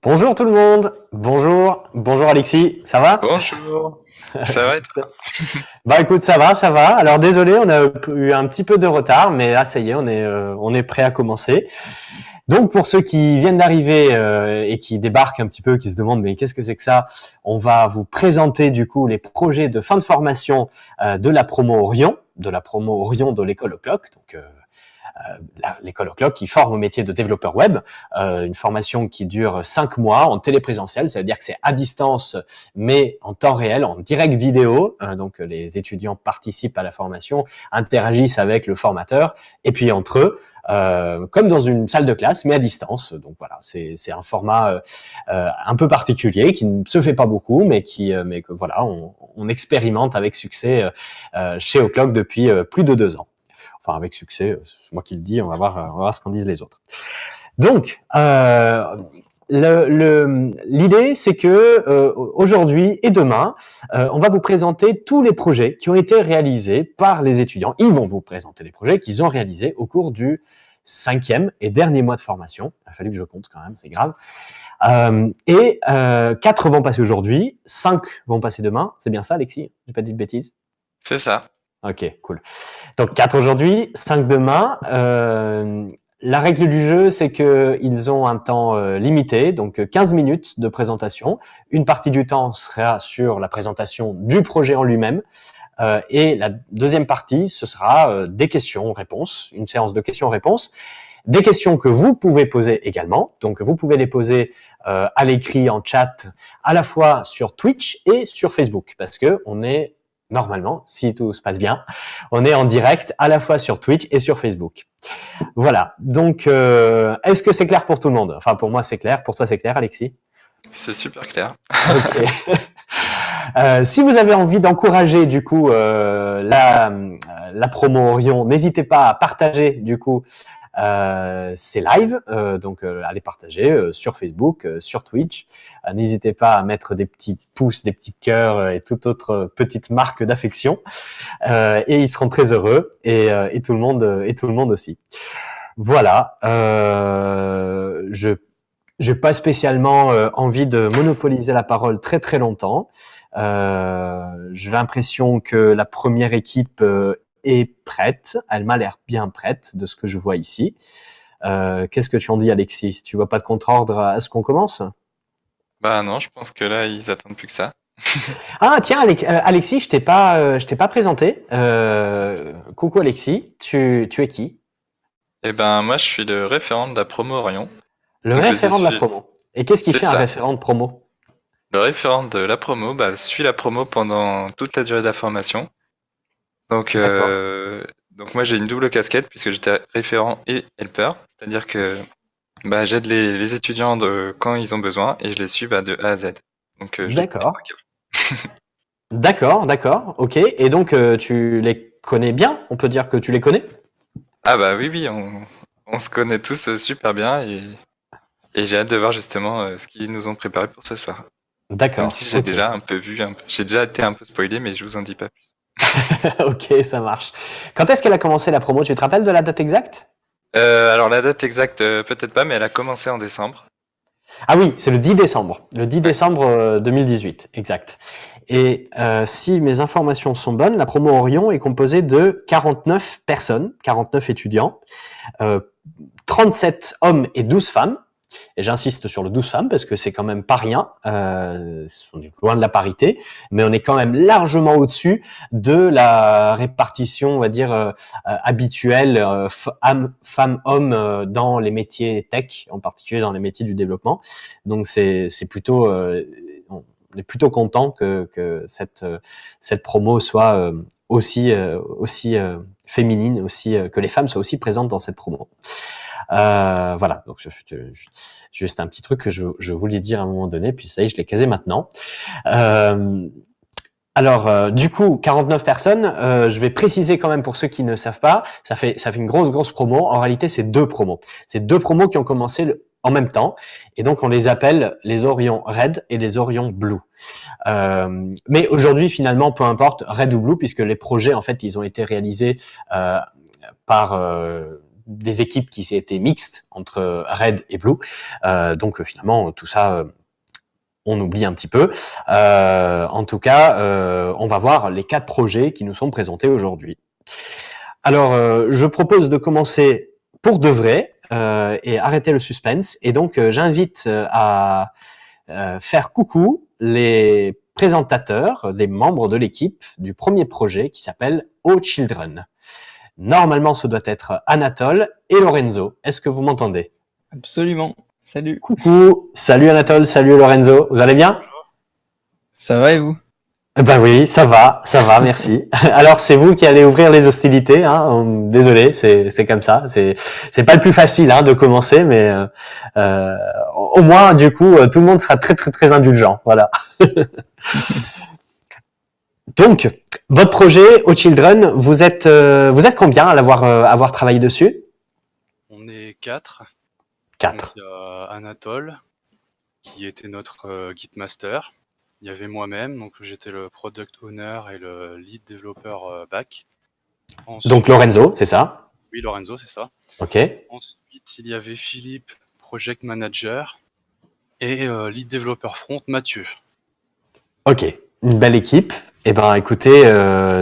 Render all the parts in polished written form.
Bonjour tout le monde. Bonjour Alexis, ça va? Bonjour, ça va et toi? Bah écoute, ça va. Alors désolé, on a eu un petit peu de retard, mais là ça y est, on est prêt à commencer. Donc pour ceux qui viennent d'arriver et qui débarquent un petit peu, qui se demandent mais qu'est-ce que c'est que ça? On va vous présenter du coup les projets de fin de formation de la promo Orion, de l'école au clock. Donc l'école au clock qui forme au métier de développeur web, une formation qui dure 5 mois en téléprésentiel, ça veut dire que c'est à distance mais en temps réel, en direct vidéo, donc les étudiants participent à la formation, interagissent avec le formateur et puis entre eux, comme dans une salle de classe, mais à distance. Donc voilà, c'est un format un peu particulier qui ne se fait pas beaucoup, mais mais que voilà, on expérimente avec succès chez O'Clock depuis plus de 2 ans. Enfin, avec succès, c'est moi qui le dis. On va voir ce qu'en disent les autres. Donc, l'idée, c'est que aujourd'hui et demain, on va vous présenter tous les projets qui ont été réalisés par les étudiants. Ils vont vous présenter les projets qu'ils ont réalisés au cours du 5e et dernier mois de formation. Il a fallu que je compte quand même, c'est grave. 4 vont passer aujourd'hui, 5 vont passer demain. C'est bien ça, Alexis? J'ai pas dit de bêtises? C'est ça. Ok, cool. Donc 4 aujourd'hui, 5 demain. La règle du jeu, c'est qu'ils ont un temps limité, donc 15 minutes de présentation. Une partie du temps sera sur la présentation du projet en lui-même. Et la deuxième partie, ce sera des questions-réponses, une séance de questions-réponses. Des questions que vous pouvez poser également. Donc vous pouvez les poser à l'écrit, en chat, à la fois sur Twitch et sur Facebook, parce que on est normalement, si tout se passe bien, on est en direct à la fois sur Twitch et sur Facebook. Voilà. Donc, est-ce que c'est clair pour tout le monde? Enfin, pour moi, c'est clair. Pour toi, c'est clair, Alexis? C'est super clair. Ok. Si vous avez envie d'encourager du coup la promo Orion, n'hésitez pas à partager du coup ces lives, donc allez partager sur Facebook, sur Twitch. N'hésitez pas à mettre des petits pouces, des petits cœurs et toute autre petite marque d'affection. Et ils seront très heureux et tout le monde aussi. Voilà. Je j'ai pas spécialement envie de monopoliser la parole très très longtemps. J'ai l'impression que la première équipe est prête. Elle m'a l'air bien prête de ce que je vois ici. Qu'est-ce que tu en dis, Alexis? Tu vois pas de contre-ordre à ce qu'on commence? Bah non, je pense que là, ils attendent plus que ça. Ah tiens, Alexis, je t'ai pas présenté. Coucou Alexis, tu es qui? Eh ben, moi, je suis le référent de la promo Orion. Le Donc, je les ai référent de la suivis. promo. Et qu'est-ce qui C'est fait un ça. référent de promo? Le référent de la promo, bah, suit la promo pendant toute la durée de la formation. Donc, D'accord. moi, j'ai une double casquette puisque j'étais référent et helper. C'est-à-dire que bah, j'aide les étudiants quand ils ont besoin et je les suis de A à Z. Donc, je les connais par D'accord. cœur. D'accord, ok. Et donc, tu les connais bien? On peut dire que tu les connais? Ah bah oui, oui, on se connaît tous super bien et j'ai hâte de voir justement ce qu'ils nous ont préparé pour ce soir. Même D'accord, si j'ai ok. déjà un peu vu, j'ai déjà été un peu spoilé, mais je vous en dis pas plus. Ok, ça marche. Quand est-ce qu'elle a commencé la promo? Tu te rappelles de la date exacte? Alors la date exacte, peut-être pas, mais elle a commencé en décembre. Ah oui, c'est le 10 décembre. Le 10 Ouais. décembre 2018, exact. Et si mes informations sont bonnes, la promo Orion est composée de 49 personnes, 49 étudiants, euh, 37 hommes et 12 femmes. Et j'insiste sur le 12 femmes parce que c'est quand même pas rien. On est loin de la parité, mais on est quand même largement au-dessus de la répartition, on va dire, habituelle femmes-hommes dans les métiers tech, en particulier dans les métiers du développement. Donc c'est plutôt, on est plutôt content que cette promo soit aussi féminine, aussi que les femmes soient aussi présentes dans cette promo. Voilà, donc juste un petit truc que je voulais dire à un moment donné, puis ça y est, je l'ai casé maintenant. Euh, alors, du coup, 49 personnes, je vais préciser quand même pour ceux qui ne savent pas, ça fait une grosse promo. En réalité, c'est 2 promos. C'est 2 promos qui ont commencé en même temps, et donc on les appelle les Orions Red et les Orions Blue. Mais aujourd'hui, finalement, peu importe, Red ou Blue, puisque les projets, en fait, ils ont été réalisés par des équipes qui étaient mixtes entre Red et Blue. Donc finalement, tout ça, on oublie un petit peu. En tout cas, on va voir les 4 projets qui nous sont présentés aujourd'hui. Alors, je propose de commencer pour de vrai et arrêter le suspense. Et donc, j'invite à faire coucou les présentateurs, les membres de l'équipe du premier projet qui s'appelle O Children. Normalement, ce doit être Anatole et Lorenzo. Est-ce que vous m'entendez? Absolument. Salut. Coucou, salut Anatole, salut Lorenzo. Vous allez bien? Ça va et vous? Ben oui, ça va, merci. Alors c'est vous qui allez ouvrir les hostilités, hein. Désolé, c'est comme ça. C'est pas le plus facile de commencer, mais au moins du coup tout le monde sera très très très indulgent, voilà. Donc votre projet O Children, vous êtes combien à avoir travaillé dessus? On est 4. 4. Il y a Anatole qui était notre Gitmaster. Il y avait moi-même, donc j'étais le product owner et le lead développeur back. Ensuite, donc Lorenzo, c'est ça? Oui, Lorenzo, c'est ça. Ok. Ensuite, il y avait Philippe, project manager, et lead développeur front, Mathieu. Ok, une belle équipe. Eh ben, écoutez,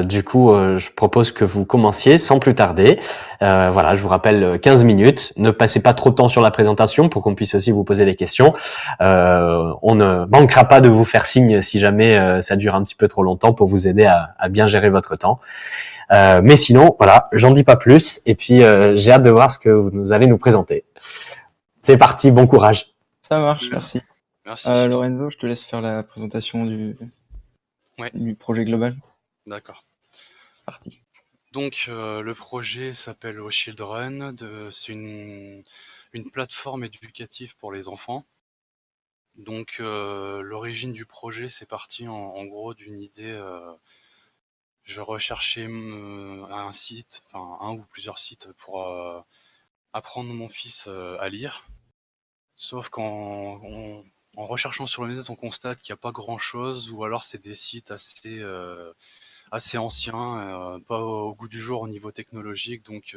du coup, je propose que vous commenciez sans plus tarder. Voilà, je vous rappelle 15 minutes. Ne passez pas trop de temps sur la présentation pour qu'on puisse aussi vous poser des questions. On ne manquera pas de vous faire signe si jamais ça dure un petit peu trop longtemps pour vous aider à bien gérer votre temps. Mais sinon, voilà, j'en dis pas plus. Et puis, j'ai hâte de voir ce que vous allez nous présenter. C'est parti, bon courage. Ça marche, merci. Merci. Lorenzo, je te laisse faire la présentation du projet global. D'accord. Parti. Donc, le projet s'appelle O Children. C'est une plateforme éducative pour les enfants. Donc, l'origine du projet, c'est parti en gros d'une idée. Je recherchais un site, enfin un ou plusieurs sites pour apprendre mon fils à lire. Sauf qu'en recherchant sur le net, on constate qu'il n'y a pas grand-chose, ou alors c'est des sites assez anciens, pas au goût du jour au niveau technologique, donc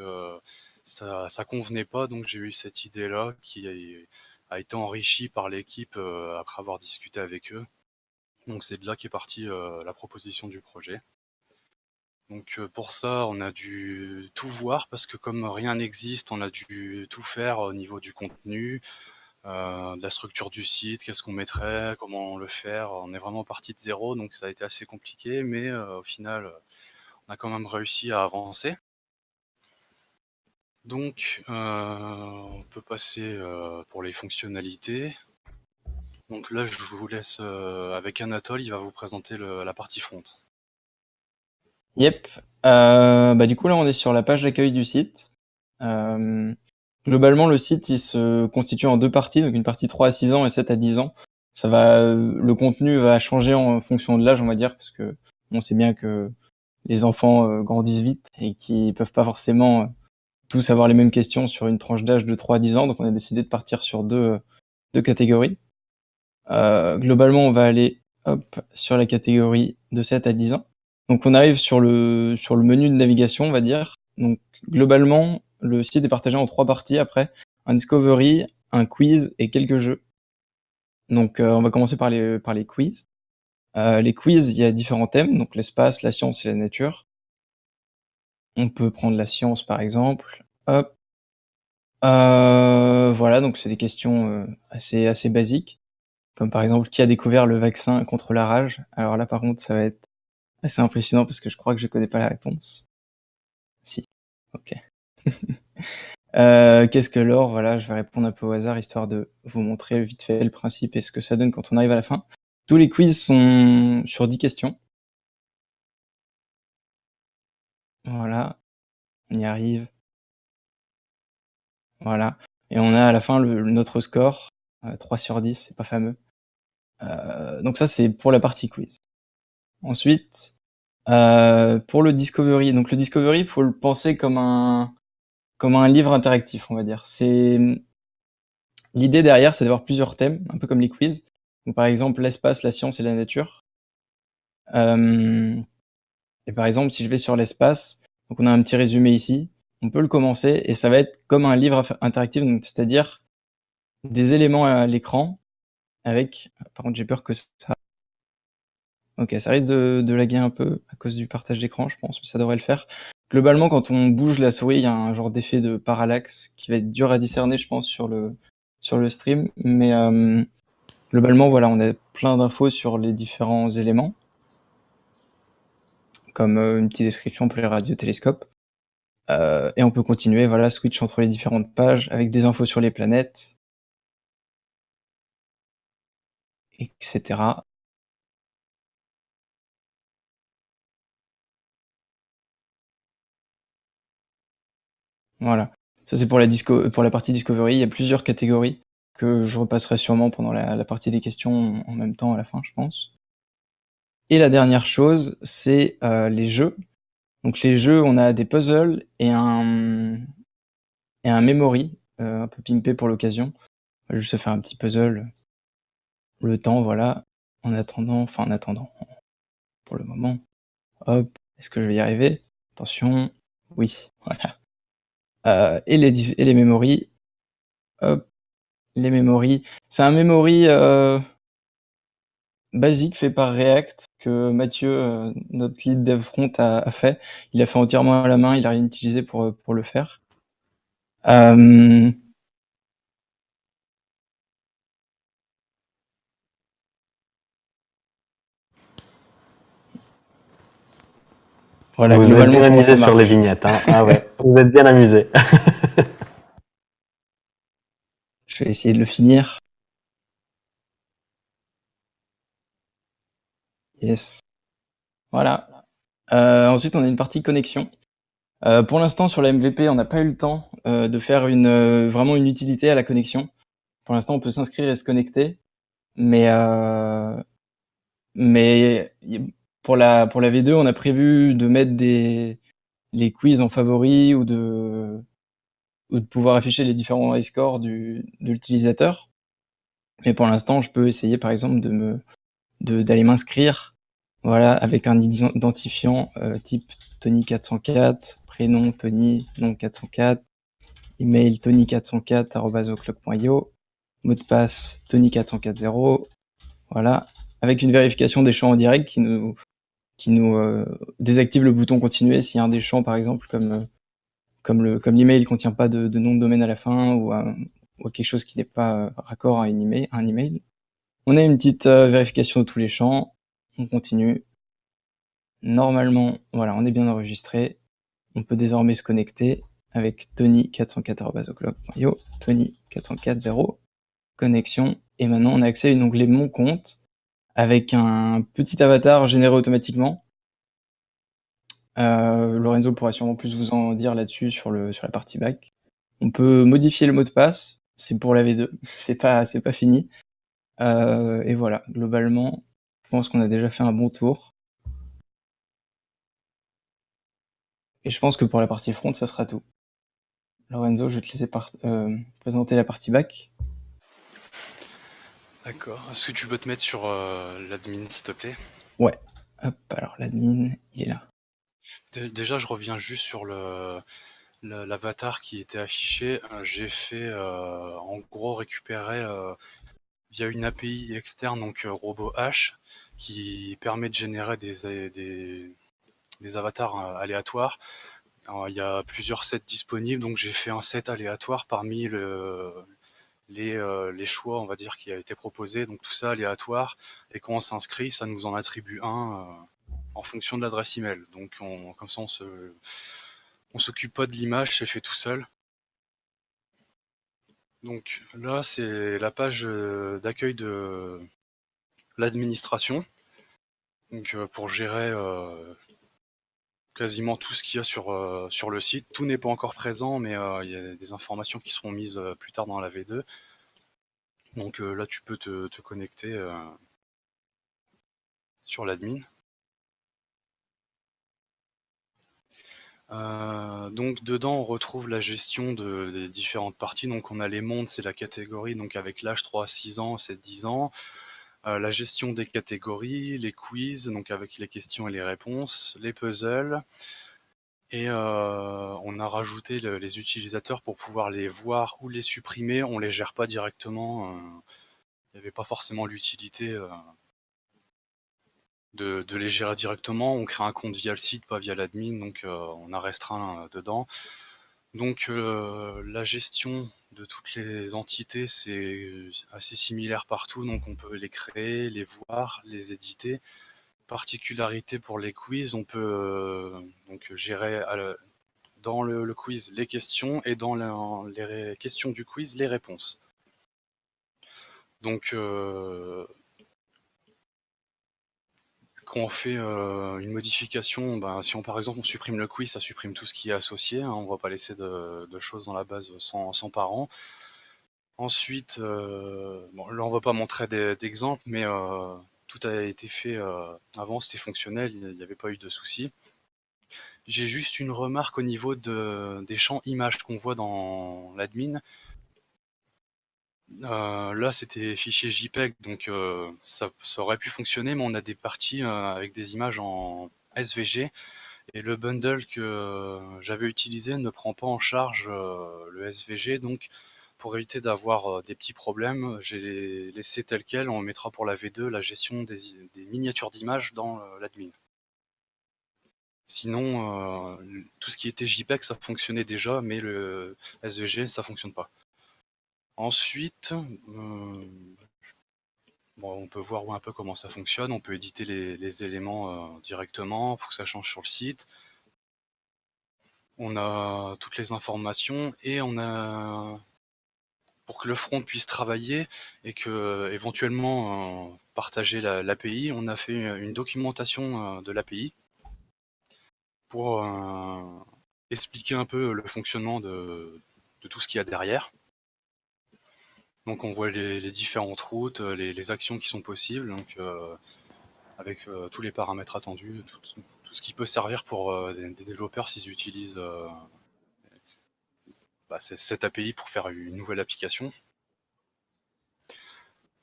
ça convenait pas. Donc j'ai eu cette idée-là qui a été enrichie par l'équipe après avoir discuté avec eux. Donc c'est de là qu'est partie la proposition du projet. Donc pour ça, on a dû tout voir parce que comme rien n'existe, on a dû tout faire au niveau du contenu, de la structure du site, qu'est-ce qu'on mettrait, comment le faire. On est vraiment parti de zéro, donc ça a été assez compliqué, mais au final, on a quand même réussi à avancer. Donc on peut passer pour les fonctionnalités. Donc là, je vous laisse avec Anatole, il va vous présenter la partie front. Yep. Du coup, là, on est sur la page d'accueil du site. Globalement, le site, il se constitue en 2 parties, donc une partie 3 à 6 ans et 7 à 10 ans. Le contenu va changer en fonction de l'âge, on va dire, parce que on sait bien que les enfants grandissent vite et qu'ils peuvent pas forcément tous avoir les mêmes questions sur une tranche d'âge de 3 à 10 ans, donc on a décidé de partir sur deux catégories. Globalement, on va aller sur la catégorie de 7 à 10 ans. Donc on arrive sur le menu de navigation, on va dire. Donc globalement, le site est partagé en 3 parties après. Un discovery, un quiz et quelques jeux. Donc on va commencer par les quiz. Les quiz, il y a différents thèmes, donc l'espace, la science et la nature. On peut prendre la science par exemple. Hop. Voilà, donc c'est des questions assez basiques. Comme par exemple, qui a découvert le vaccin contre la rage? Alors là, par contre, ça va être assez impressionnant parce que je crois que je connais pas la réponse. Si. Ok. Qu'est-ce que l'or? Voilà, je vais répondre un peu au hasard histoire de vous montrer vite fait le principe et ce que ça donne quand on arrive à la fin. Tous les quiz sont sur 10 questions. Voilà. On y arrive. Voilà. Et on a à la fin notre score. 3 sur 10, c'est pas fameux. Donc ça, c'est pour la partie quiz. Ensuite, pour le discovery. Donc le discovery, il faut le penser comme un livre interactif, on va dire. L'idée derrière, c'est d'avoir plusieurs thèmes, un peu comme les quiz. Donc par exemple, l'espace, la science et la nature. Et par exemple, si je vais sur l'espace, donc on a un petit résumé ici. on peut le commencer et ça va être comme un livre interactif, donc c'est-à-dire des éléments à l'écran avec. Par contre, j'ai peur que ça. Ok, ça risque de laguer un peu à cause du partage d'écran, je pense, mais ça devrait le faire. Globalement, quand on bouge la souris, il y a un genre d'effet de parallaxe qui va être dur à discerner, je pense, sur le stream. Mais globalement, voilà, on a plein d'infos sur les différents éléments, comme une petite description pour les radiotélescopes. Et on peut continuer, voilà, switch entre les différentes pages avec des infos sur les planètes, etc. Voilà. Ça, c'est pour la partie Discovery. Il y a plusieurs catégories que je repasserai sûrement pendant la partie des questions en même temps à la fin, je pense. Et la dernière chose, c'est les jeux. Donc les jeux, on a des puzzles et un memory, un peu pimpé pour l'occasion. On va juste se faire un petit puzzle, le temps, voilà. En attendant, pour le moment. Hop, est-ce que je vais y arriver? Attention, oui, voilà. Et les memories, hop, les memories. C'est un memory basique fait par React que Mathieu, notre lead dev front, a fait. Il a fait entièrement à la main, il a rien utilisé pour le faire. Voilà, Vous êtes bien globalement, comment ça amusé sur marche. les vignettes, hein. Ah ouais, vous êtes bien amusé. Je vais essayer de le finir. Yes. Voilà. Ensuite, on a une partie connexion. Pour l'instant, sur la MVP, on n'a pas eu le temps de faire vraiment une utilité à la connexion. Pour l'instant, on peut s'inscrire et se connecter, mais pour la V2, on a prévu de mettre les quiz en favoris ou de pouvoir afficher les différents high scores de l'utilisateur. Mais pour l'instant, je peux essayer, par exemple, d'aller m'inscrire, voilà, avec un identifiant type Tony404, prénom Tony, nom 404, email tony404@outlook.io, mot de passe Tony4040, voilà, avec une vérification des champs en direct qui nous désactive le bouton continuer s'il y a un des champs, par exemple, comme l'email ne contient pas de nom de domaine à la fin ou quelque chose qui n'est pas raccord à un email. On a une petite vérification de tous les champs. On continue. Normalement, voilà, on est bien enregistré. On peut désormais se connecter avec Tony404@oclock.io, Tony4040, connexion. Et maintenant, on a accès à un onglet Mon compte avec un petit avatar généré automatiquement. Lorenzo pourra sûrement plus vous en dire là-dessus sur la partie back. On peut modifier le mot de passe. C'est pour la V2. C'est pas fini. Et voilà, globalement, je pense qu'on a déjà fait un bon tour. Et je pense que pour la partie front, ça sera tout. Lorenzo, je vais te laisser présenter la partie back. D'accord. Est-ce que tu peux te mettre sur l'admin, s'il te plaît? Ouais. Hop, alors l'admin, il est là. Déjà, je reviens juste sur l'avatar qui était affiché. J'ai fait, en gros, récupérer via une API externe, donc RoboH, qui permet de générer des avatars aléatoires. Alors, il y a plusieurs sets disponibles, donc j'ai fait un set aléatoire parmi les choix, on va dire, qui a été proposé. Donc tout ça aléatoire, et quand on s'inscrit, ça nous en attribue un en fonction de l'adresse email. Donc comme ça, on s'occupe pas de l'image, c'est fait tout seul. Donc là, c'est la page d'accueil de l'administration. Donc pour gérer quasiment tout ce qu'il y a sur le site. Tout n'est pas encore présent, mais il y a des informations qui seront mises plus tard dans la V2. Donc là, tu peux te connecter sur l'admin. Donc dedans, on retrouve la gestion des différentes parties. Donc on a les mondes, c'est la catégorie, donc avec l'âge 3 à 6 ans, 7-10 ans. La gestion des catégories, les quiz, donc avec les questions et les réponses, les puzzles, Et on a rajouté les utilisateurs pour pouvoir les voir ou les supprimer. On les gère pas directement. Il n'y avait pas forcément l'utilité de les gérer directement. On crée un compte via le site, pas via l'admin, donc on a restreint dedans. Donc la gestion de toutes les entités, c'est assez similaire partout, donc on peut les créer, les voir, les éditer. Particularité pour les quiz, on peut donc gérer dans le quiz les questions et dans les questions du quiz les réponses. Donc quand on fait une modification, si par exemple on supprime le quiz, ça supprime tout ce qui est associé, hein, on ne va pas laisser de choses dans la base sans parents. Ensuite, là on va pas montrer d'exemples, mais tout a été fait avant, c'était fonctionnel, il n'y avait pas eu de soucis. J'ai juste une remarque au niveau des champs images qu'on voit dans l'admin. Là, c'était fichier JPEG, donc ça aurait pu fonctionner, mais on a des parties avec des images en SVG, et le bundle que j'avais utilisé ne prend pas en charge le SVG, donc pour éviter d'avoir des petits problèmes, j'ai laissé tel quel. On mettra pour la V2 la gestion des miniatures d'images dans l'admin. Sinon, tout ce qui était JPEG, ça fonctionnait déjà, mais le SVG, ça fonctionne pas. Ensuite, on peut voir un peu comment ça fonctionne. On peut éditer les éléments directement pour que ça change sur le site. On a toutes les informations et on a, pour que le front puisse travailler et que éventuellement partager l'API, on a fait une documentation de l'API pour expliquer un peu le fonctionnement de tout ce qu'il y a derrière. Donc on voit les différentes routes, les actions qui sont possibles, donc avec tous les paramètres attendus, tout ce qui peut servir pour des développeurs s'ils utilisent cette API pour faire une nouvelle application.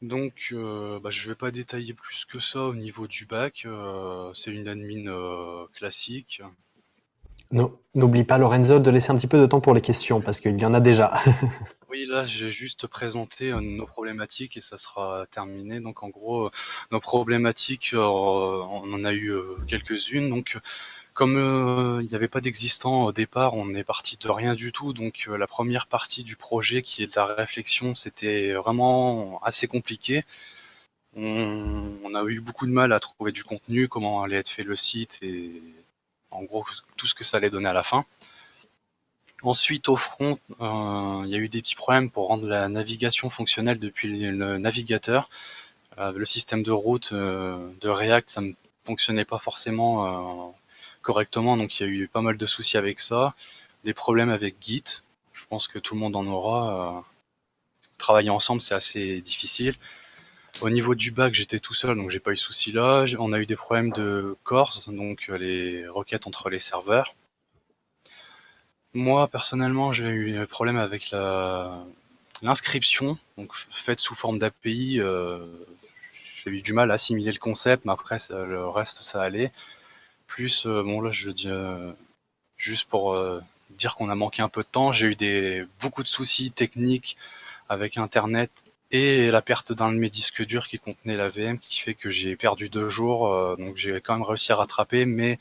Donc je ne vais pas détailler plus que ça au niveau du bac, c'est une admin classique. N'oublie pas, Lorenzo, de laisser un petit peu de temps pour les questions, parce qu'il y en a déjà. Oui, là, j'ai juste présenté nos problématiques et ça sera terminé. Donc, en gros, nos problématiques, on en a eu quelques-unes. Donc, comme il n'y avait pas d'existant au départ, on est parti de rien du tout. Donc, la première partie du projet, qui est de la réflexion, c'était vraiment assez compliqué. On a eu beaucoup de mal à trouver du contenu, comment allait être fait le site et en gros, tout ce que ça allait donner à la fin. Ensuite, au front, il y a eu des petits problèmes pour rendre la navigation fonctionnelle depuis le navigateur. Le système de route de React, ça ne fonctionnait pas forcément correctement, donc il y a eu pas mal de soucis avec ça. Des problèmes avec Git, je pense que tout le monde en aura. Travailler ensemble, c'est assez difficile. Au niveau du back, j'étais tout seul, donc j'ai pas eu de soucis là. On a eu des problèmes de cores, donc les requêtes entre les serveurs. Moi, personnellement, j'ai eu un problème avec l'inscription, donc faite sous forme d'API. J'ai eu du mal à assimiler le concept, mais après, le reste, ça allait. Plus, là, je dis juste pour dire qu'on a manqué un peu de temps, j'ai eu beaucoup de soucis techniques avec Internet et la perte d'un de mes disques durs qui contenait la VM, qui fait que j'ai perdu 2 jours. Donc j'ai quand même réussi à rattraper, mais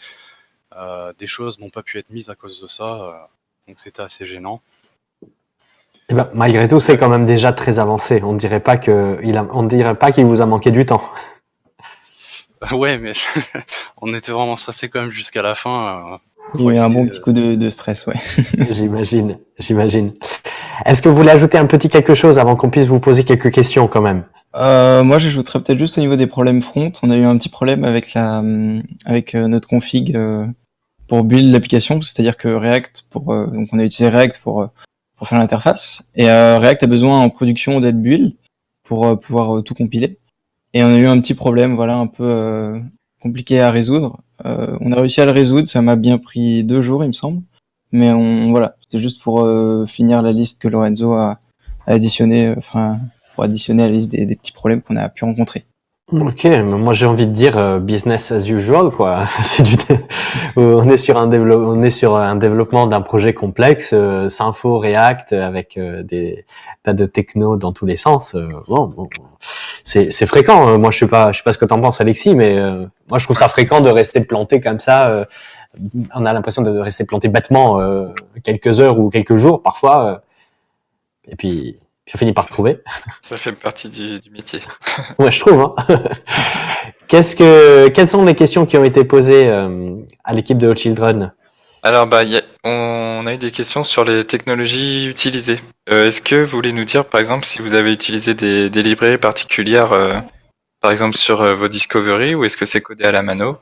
des choses n'ont pas pu être mises à cause de ça. Donc c'était assez gênant. Eh ben, malgré tout, c'est quand même déjà très avancé. On ne dirait pas qu'il vous a manqué du temps. Ouais, mais on était vraiment stressé quand même jusqu'à la fin. Il y a eu un bon petit coup de stress, ouais. J'imagine. Est-ce que vous voulez ajouter un petit quelque chose avant qu'on puisse vous poser quelques questions quand même? Moi, j'ajouterais peut-être juste au niveau des problèmes front. On a eu un petit problème avec notre config pour build l'application, c'est-à-dire que React donc on a utilisé React pour faire l'interface, et React a besoin en production d'être build pour pouvoir tout compiler. Et on a eu un petit problème, voilà, un peu compliqué à résoudre. On a réussi à le résoudre, ça m'a bien pris 2 jours, il me semble. Mais voilà, c'était juste pour finir la liste que Lorenzo a additionné, pour additionner à la liste des petits problèmes qu'on a pu rencontrer. Ok, mais moi j'ai envie de dire business as usual, quoi. On est sur un développement d'un projet complexe, Symfo, React, avec des tas de techno dans tous les sens. Bon, c'est fréquent. Moi je sais pas ce que t'en penses, Alexis, mais moi je trouve ça fréquent de rester planté comme ça. On a l'impression de rester planté bêtement quelques heures ou quelques jours parfois, et puis on finit par retrouver. Ça fait partie du métier. Ouais, je trouve. Hein. Quelles sont les questions qui ont été posées à l'équipe de Hot Children? Alors, on a eu des questions sur les technologies utilisées. Est-ce que vous voulez nous dire, par exemple, si vous avez utilisé des librairies particulières, par exemple sur vos Discovery, ou est-ce que c'est codé à la mano?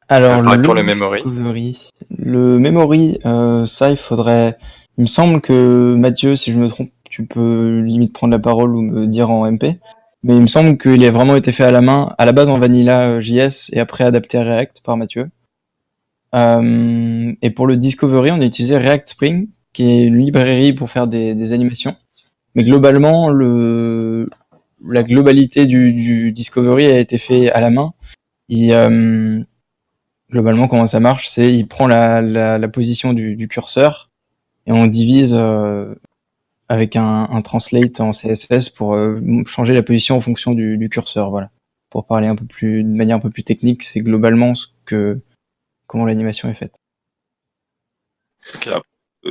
Alors, pareil pour le memory. Le memory, ça, il me semble que Mathieu, si je me trompe, tu peux limite prendre la parole ou me dire en MP. Mais il me semble qu'il a vraiment été fait à la main, à la base en Vanilla JS et après adapté à React par Mathieu. Et pour le Discovery, on a utilisé React Spring, qui est une librairie pour faire des animations. Mais globalement, la globalité du Discovery a été fait à la main. Et globalement, comment ça marche, c'est il prend la position du curseur et on divise avec un translate en CSS pour changer la position en fonction du curseur. Voilà. Pour parler de manière un peu plus technique, c'est globalement comment l'animation est faite. Ok.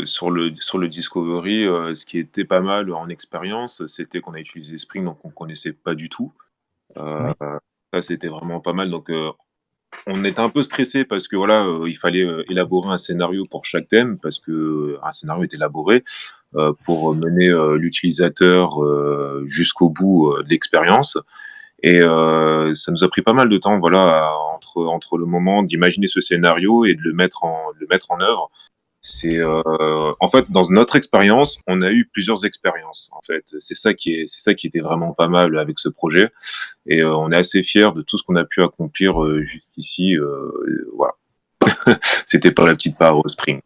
Sur le Discovery, ce qui était pas mal en expérience, c'était qu'on a utilisé Spring, donc on connaissait pas du tout. Oui. Ça, c'était vraiment pas mal. Donc, on était un peu stressé parce que voilà, il fallait élaborer un scénario pour chaque thème, parce que un scénario est élaboré pour mener l'utilisateur jusqu'au bout de l'expérience. Et ça nous a pris pas mal de temps, voilà, entre le moment d'imaginer ce scénario et de le mettre en œuvre. C'est en fait, dans notre expérience, on a eu plusieurs expériences. En fait, c'est ça qui était vraiment pas mal avec ce projet. Et on est assez fiers de tout ce qu'on a pu accomplir jusqu'ici. Voilà. C'était pas la petite part au Spring.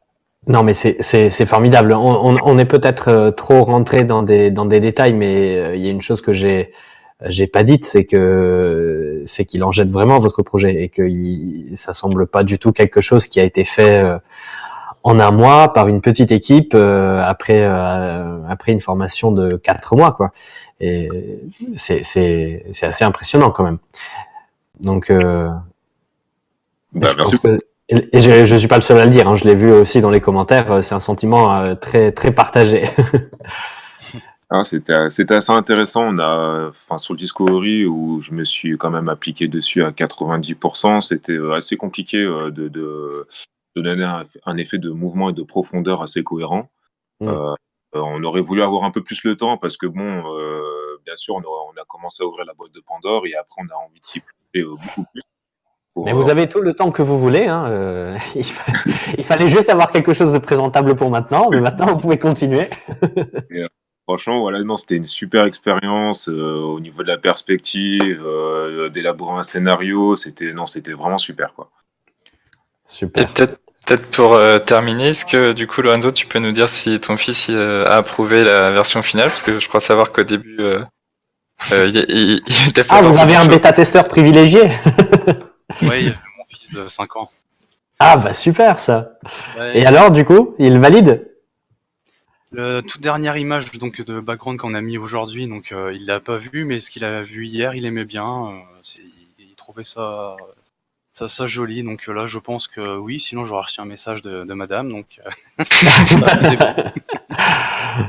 Non, mais c'est formidable. On est peut-être trop rentré dans des détails, mais il y a une chose que j'ai pas dite, c'est qu'il en jette vraiment votre projet et que ça semble pas du tout quelque chose qui a été fait en un mois par une petite équipe après une formation de 4 mois, quoi. Et c'est assez impressionnant quand même. Donc Merci. et je suis pas le seul à le dire, hein, je l'ai vu aussi dans les commentaires, c'est un sentiment très très partagé. C'était assez intéressant. Sur le Discovery, où je me suis quand même appliqué dessus à 90%, c'était assez compliqué de donner un effet de mouvement et de profondeur assez cohérent. On aurait voulu avoir un peu plus le temps parce que bon, bien sûr, on a commencé à ouvrir la boîte de Pandore et après on a envie de s'y plonger beaucoup plus. Mais vous avez tout le temps que vous voulez. Hein, il fallait juste avoir quelque chose de présentable pour maintenant. Mais maintenant, vous pouvez continuer. Franchement, voilà, non, c'était une super expérience au niveau de la perspective, d'élaborer un scénario. C'était vraiment super, quoi. Super. Et peut-être pour terminer, est-ce que du coup, Lorenzo, tu peux nous dire si ton fils a approuvé la version finale? Parce que je crois savoir qu'au début, il était pas vous avez un bêta-testeur privilégié? Oui, mon fils de 5 ans. Ah bah super ça. Ouais. Et alors, du coup, il valide? La toute dernière image donc de background qu'on a mis aujourd'hui, donc il l'a pas vu, mais ce qu'il a vu hier, il aimait bien. Il trouvait ça joli, donc là je pense que oui. Sinon j'aurais reçu un message de madame, donc.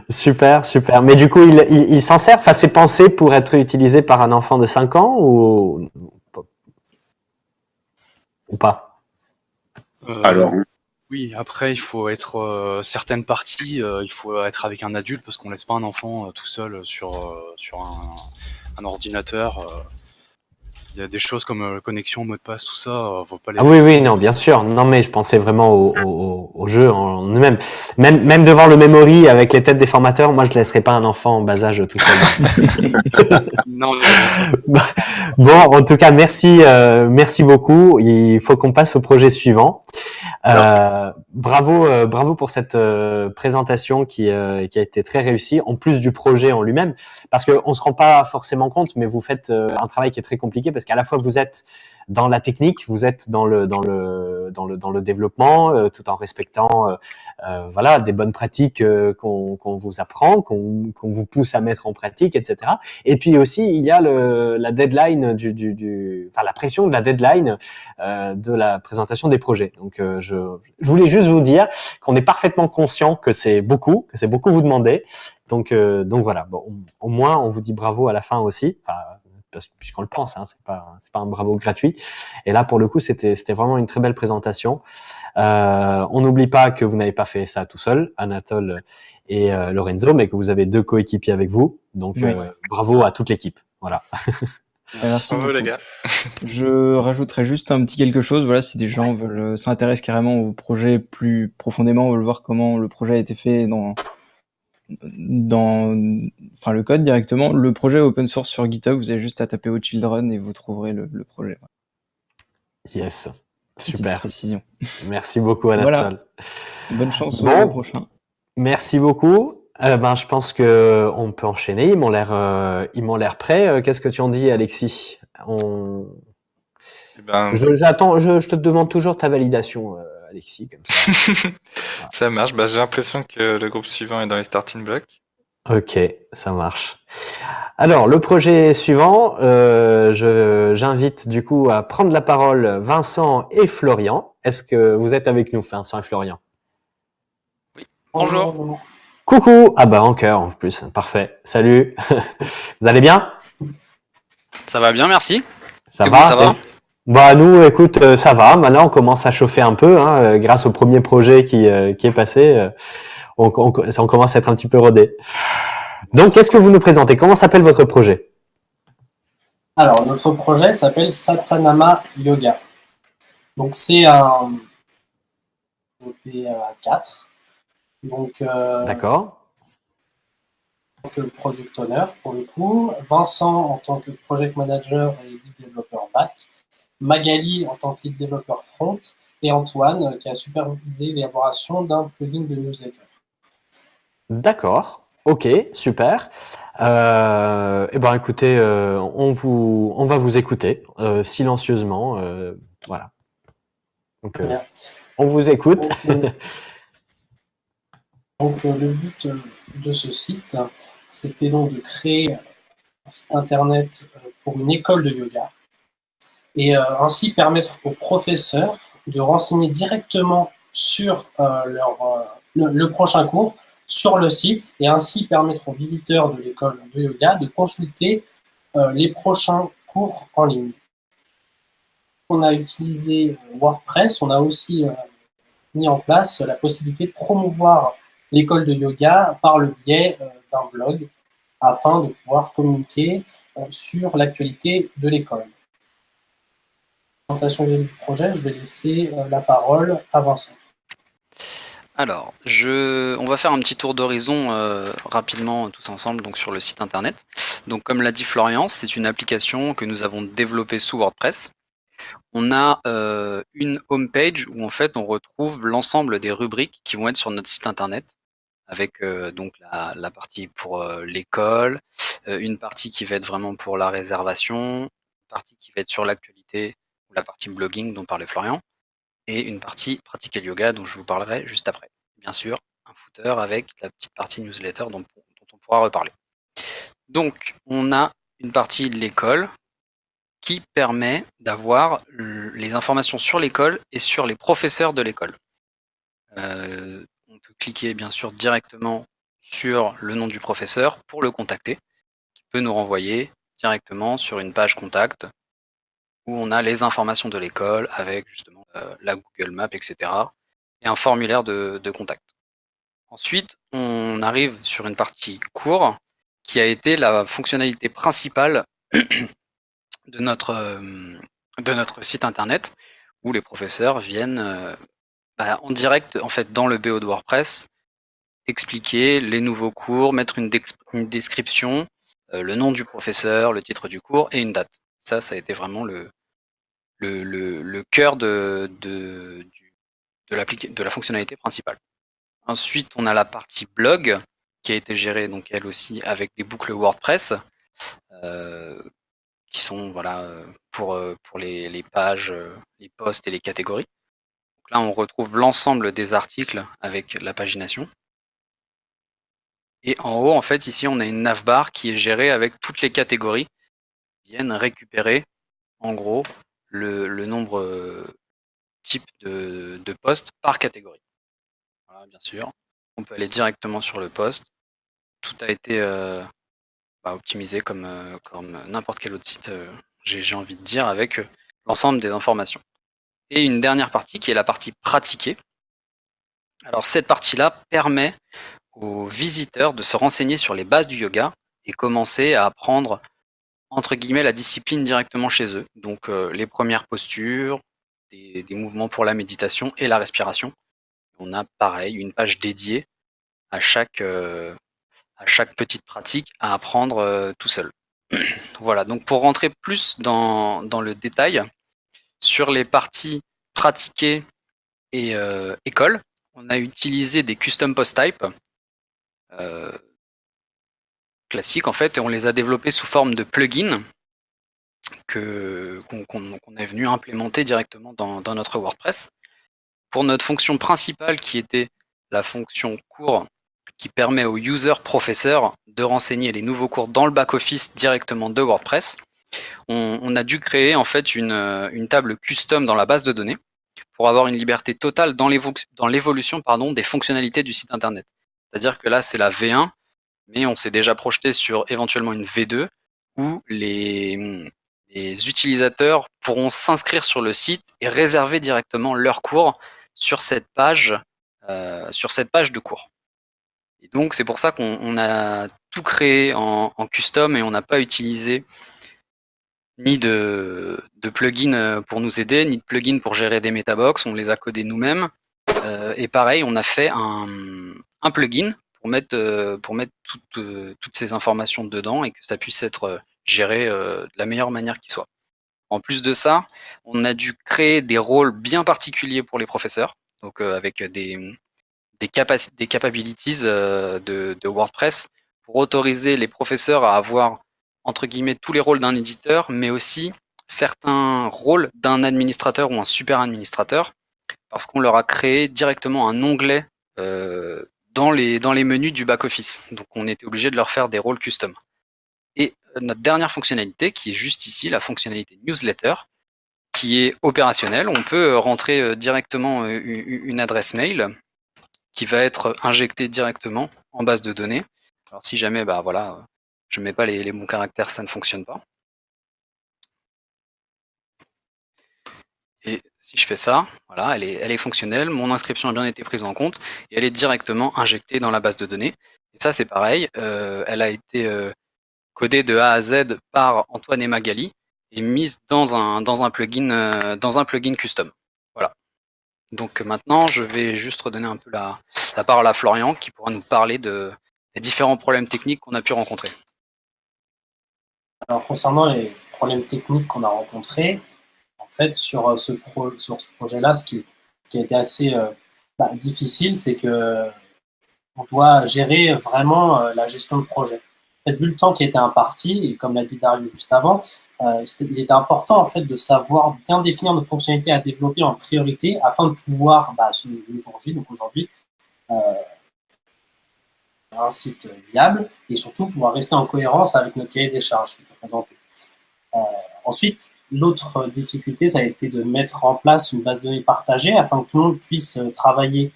Super. Mais du coup, il s'en sert. Enfin, c'est pensé pour être utilisé par un enfant de 5 ans ou pas? Alors, oui, après il faut être certaines parties, il faut être avec un adulte parce qu'on laisse pas un enfant tout seul sur un ordinateur. Il y a des choses comme connexion, mot de passe, tout ça, faut pas les. Ah oui, non, bien sûr. Non, mais je pensais vraiment au jeu en eux-mêmes. Même devant le memory avec les têtes des formateurs, moi je laisserais pas un enfant en bas âge tout seul. Non. Bon, en tout cas, merci beaucoup. Il faut qu'on passe au projet suivant. Bravo pour cette présentation qui a été très réussie, en plus du projet en lui-même, parce qu'on se rend pas forcément compte, mais vous faites un travail qui est très compliqué parce qu'à la fois vous êtes dans la technique, vous êtes dans le développement, tout en respectant voilà des bonnes pratiques qu'on vous apprend, qu'on vous pousse à mettre en pratique, etc. Et puis aussi il y a la deadline enfin la pression de la deadline de la présentation des projets. Donc je voulais juste vous dire qu'on est parfaitement conscient que c'est beaucoup vous demander. Donc voilà. Bon, au moins on vous dit bravo à la fin aussi. Enfin, puisqu'on le pense, hein, c'est pas un bravo gratuit. Et là, pour le coup, c'était vraiment une très belle présentation. On n'oublie pas que vous n'avez pas fait ça tout seul, Anatole et Lorenzo, mais que vous avez 2 coéquipiers avec vous. Donc, bravo à toute l'équipe. Voilà. Merci Bravo les beaucoup. gars. Je rajouterais juste un petit quelque chose. Voilà, si des gens veulent s'intéressent carrément au projet plus profondément, veulent voir comment le projet a été fait enfin le code directement. Le projet est open source sur GitHub. Vous avez juste à taper Children et vous trouverez le projet. Yes. Petite Super. précision. Merci beaucoup, Anatole. Voilà. Bonne chance au Bon, prochain. merci beaucoup. Je pense que on peut enchaîner. Ils m'ont l'air prêts. Qu'est-ce que tu en dis, Alexis? Eh ben, Je te demande toujours ta validation, Alexis, comme ça. ça marche. Bah, j'ai l'impression que le groupe suivant est dans les starting blocks. Ok, ça marche. Alors, le projet suivant, j'invite du coup à prendre la parole Vincent et Florian. Est-ce que vous êtes avec nous, Vincent et Florian? Bonjour. Coucou! Ah bah en cœur en plus, parfait. Salut. Vous allez bien? Ça va bien, merci. Ça Et va? vous, ça va? Bah nous, écoute, ça va. Maintenant, on commence à chauffer un peu, hein, grâce au premier projet qui est passé. On commence à être un petit peu rodé. Donc, qu'est-ce que vous nous présentez? Comment s'appelle votre projet? Alors, notre projet s'appelle Satanama Yoga. Donc, c'est un OP4. Donc, D'accord. en tant que product owner, pour le coup. Vincent en tant que project manager et lead développeur back. Magali en tant que lead développeur front. Et Antoine qui a supervisé l'élaboration d'un plugin de newsletter. D'accord. Ok, super. Eh ben, écoutez, on va vous écouter silencieusement, voilà. Donc, Bien. on vous écoute. Donc, le but de ce site, c'était donc de créer un site internet pour une école de yoga et ainsi permettre aux professeurs de renseigner directement sur le prochain cours sur le site et ainsi permettre aux visiteurs de l'école de yoga de consulter les prochains cours en ligne. On a utilisé WordPress, on a aussi mis en place la possibilité de promouvoir l'école de yoga par le biais d'un blog afin de pouvoir communiquer sur l'actualité de l'école. Présentation du projet, je vais laisser la parole à Vincent. Alors, on va faire un petit tour d'horizon rapidement tous ensemble donc sur le site internet. Donc, comme l'a dit Florian, c'est une application que nous avons développée sous WordPress. On a une homepage où en fait on retrouve l'ensemble des rubriques qui vont être sur notre site internet, avec donc la partie pour l'école, une partie qui va être vraiment pour la réservation, une partie qui va être sur l'actualité ou la partie blogging dont parlait Florian, et une partie pratique et yoga dont je vous parlerai juste après. Bien sûr, un footer avec la petite partie newsletter dont on pourra reparler. Donc, on a une partie de l'école qui permet d'avoir les informations sur l'école et sur les professeurs de l'école. On peut cliquer bien sûr directement sur le nom du professeur pour le contacter, qui peut nous renvoyer directement sur une page contact où on a les informations de l'école avec justement la Google Map, etc. et un formulaire de contact. Ensuite, on arrive sur une partie cours qui a été la fonctionnalité principale de notre site internet où les professeurs viennent en direct en fait dans le BO de WordPress expliquer les nouveaux cours, mettre une description, le nom du professeur, le titre du cours et une date. Ça a été vraiment le cœur de la fonctionnalité principale. Ensuite, on a la partie blog qui a été gérée donc elle aussi avec des boucles WordPress qui sont pour les pages, les posts et les catégories. Donc là, on retrouve l'ensemble des articles avec la pagination. Et en haut, en fait, ici, on a une navbar qui est gérée avec toutes les catégories qui viennent récupérer, en gros, le nombre type de posts par catégorie. Voilà, bien sûr. On peut aller directement sur le post. Tout a été optimisé comme n'importe quel autre site, j'ai envie de dire, avec l'ensemble des informations. Et une dernière partie qui est la partie pratiquée. Alors cette partie-là permet aux visiteurs de se renseigner sur les bases du yoga et commencer à apprendre entre guillemets la discipline directement chez eux. Donc les premières postures, des mouvements pour la méditation et la respiration. On a pareil une page dédiée à chaque petite pratique à apprendre tout seul. Voilà, donc pour rentrer plus dans le détail, sur les parties pratiquées et école, on a utilisé des custom post type classiques en fait, et on les a développés sous forme de plugins qu'on est venu implémenter directement dans notre WordPress. Pour notre fonction principale qui était la fonction cours qui permet aux users professeurs de renseigner les nouveaux cours dans le back-office directement de WordPress, on a dû créer en fait une table custom dans la base de données pour avoir une liberté totale dans l'évolution des fonctionnalités du site internet. C'est-à-dire que là, c'est la V1, mais on s'est déjà projeté sur éventuellement une V2 où les utilisateurs pourront s'inscrire sur le site et réserver directement leur cours sur cette page de cours. Et donc, c'est pour ça qu'on a tout créé en custom et on n'a pas utilisé ni de plugin pour nous aider, ni de plugin pour gérer des metabox. On les a codés nous-mêmes. Et pareil, on a fait un plugin pour mettre toutes ces informations dedans et que ça puisse être géré de la meilleure manière qui soit. En plus de ça, on a dû créer des rôles bien particuliers pour les professeurs, donc avec des capabilities de WordPress pour autoriser les professeurs à avoir entre guillemets tous les rôles d'un éditeur, mais aussi certains rôles d'un administrateur ou un super administrateur, parce qu'on leur a créé directement un onglet dans les menus du back-office. Donc on était obligé de leur faire des rôles custom. Et notre dernière fonctionnalité, qui est juste ici, la fonctionnalité newsletter, qui est opérationnelle. On peut rentrer directement une adresse mail qui va être injectée directement en base de données. Alors si jamais je mets pas les bons caractères, ça ne fonctionne pas. Et si je fais ça, voilà, elle est fonctionnelle, mon inscription a bien été prise en compte et elle est directement injectée dans la base de données. Et ça c'est pareil, elle a été codée de A à Z par Antoine et Magali et mise dans un plugin custom. Voilà. Donc maintenant, je vais juste redonner un peu la parole à Florian qui pourra nous parler des différents problèmes techniques qu'on a pu rencontrer. Alors concernant les problèmes techniques qu'on a rencontrés, en fait sur ce projet-là, ce qui a été assez difficile, c'est que on doit gérer vraiment la gestion de projet. En fait, vu le temps qui était imparti, et comme l'a dit Dario juste avant, il était important en fait de savoir bien définir nos fonctionnalités à développer en priorité afin de pouvoir, le jour J, donc aujourd'hui, un site viable et surtout pouvoir rester en cohérence avec notre cahier des charges qui est présenté. Ensuite, l'autre difficulté, ça a été de mettre en place une base de données partagée afin que tout le monde puisse travailler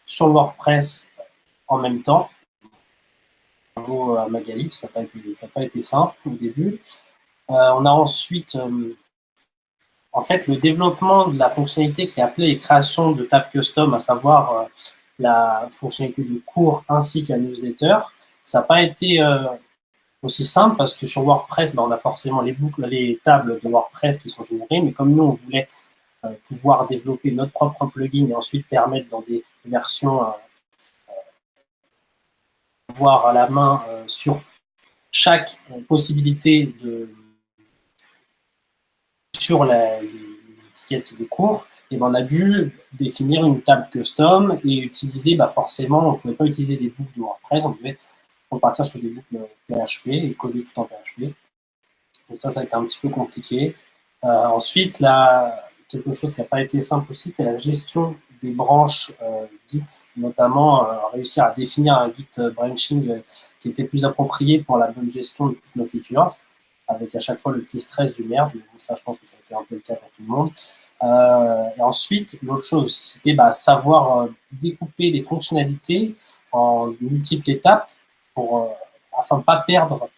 sur WordPress en même temps. Bravo à Magali, ça n'a pas été simple au début. On a ensuite, en fait, le développement de la fonctionnalité qui appelait les créations de tables custom, à savoir la fonctionnalité de cours ainsi qu'un newsletter. Ça n'a pas été aussi simple parce que sur WordPress, on a forcément les tables de WordPress qui sont générées, mais comme nous, on voulait pouvoir développer notre propre plugin et ensuite permettre dans des versions voir à la main sur chaque possibilité sur les étiquettes de cours, et on a dû définir une table custom et utiliser, forcément, on ne pouvait pas utiliser des boucles de WordPress, on devait repartir sur des boucles PHP et coder tout en PHP. Donc ça a été un petit peu compliqué. Ensuite, quelque chose qui n'a pas été simple aussi, c'était la gestion des branches Git, notamment réussir à définir un Git branching qui était plus approprié pour la bonne gestion de toutes nos features, avec à chaque fois le petit stress du merge. Ça, je pense que ça a été un peu le cas pour tout le monde. Et ensuite, l'autre chose aussi, c'était savoir découper les fonctionnalités en multiples étapes afin de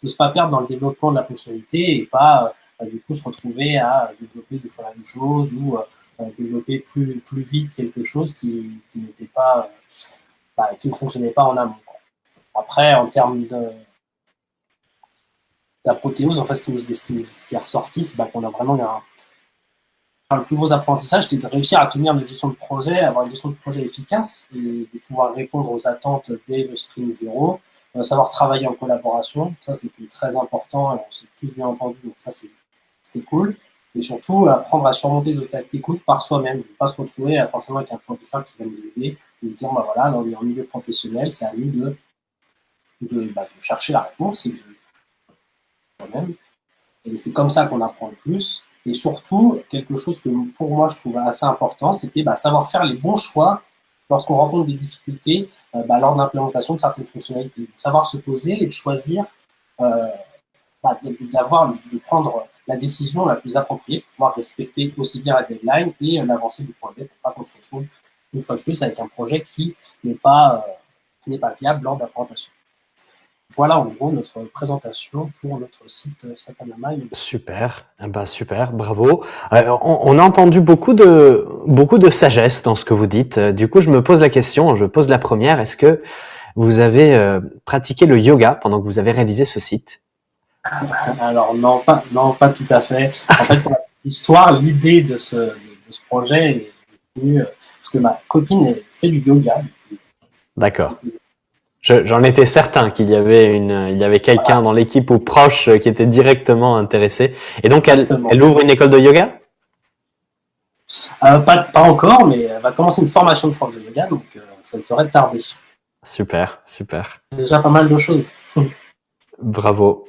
ne se pas perdre dans le développement de la fonctionnalité et pas du coup se retrouver à développer deux fois la même chose ou développer plus vite quelque chose qui n'était pas qui ne fonctionnait pas en amont, quoi. Après, en termes d'apothéose, en fait, ce qui est ressorti, c'est qu'on a vraiment le plus gros apprentissage, c'était de réussir à tenir une gestion de projet, avoir une gestion de projet efficace et de pouvoir répondre aux attentes dès le sprint 0, savoir travailler en collaboration. Ça, c'était très important et on s'est tous bien entendus, donc ça, c'était cool. Et surtout, apprendre à surmonter les obstacles techniques par soi-même, ne pas se retrouver forcément avec un professeur qui va nous aider, nous dire, voilà, là, on est en milieu professionnel, c'est à nous de chercher la réponse et de soi-même. Et c'est comme ça qu'on apprend le plus. Et surtout, quelque chose que pour moi je trouvais assez important, c'était savoir faire les bons choix lorsqu'on rencontre des difficultés lors de l'implémentation de certaines fonctionnalités. Donc, savoir se poser et de choisir, de prendre la décision la plus appropriée pour pouvoir respecter aussi bien la deadline et l'avancée du point B pour pas qu'on se retrouve une fois de plus avec un projet qui n'est pas viable lors de l'implémentation. Voilà en gros notre présentation pour notre site Satanama. Super, super, bravo. On a entendu beaucoup de sagesse dans ce que vous dites. Du coup, je me pose la question, je pose la première. Est-ce que vous avez pratiqué le yoga pendant que vous avez réalisé ce site? Alors non, pas tout à fait. En fait, pour la petite histoire, l'idée de ce projet est venue parce que ma copine fait du yoga. D'accord. J'en étais certain qu'il y avait quelqu'un dans l'équipe ou proche qui était directement intéressé. Et donc, elle ouvre une école de yoga? Pas encore, mais elle va commencer une formation de prof de yoga, donc ça ne saurait tarder. Super. Déjà pas mal de choses. Bravo.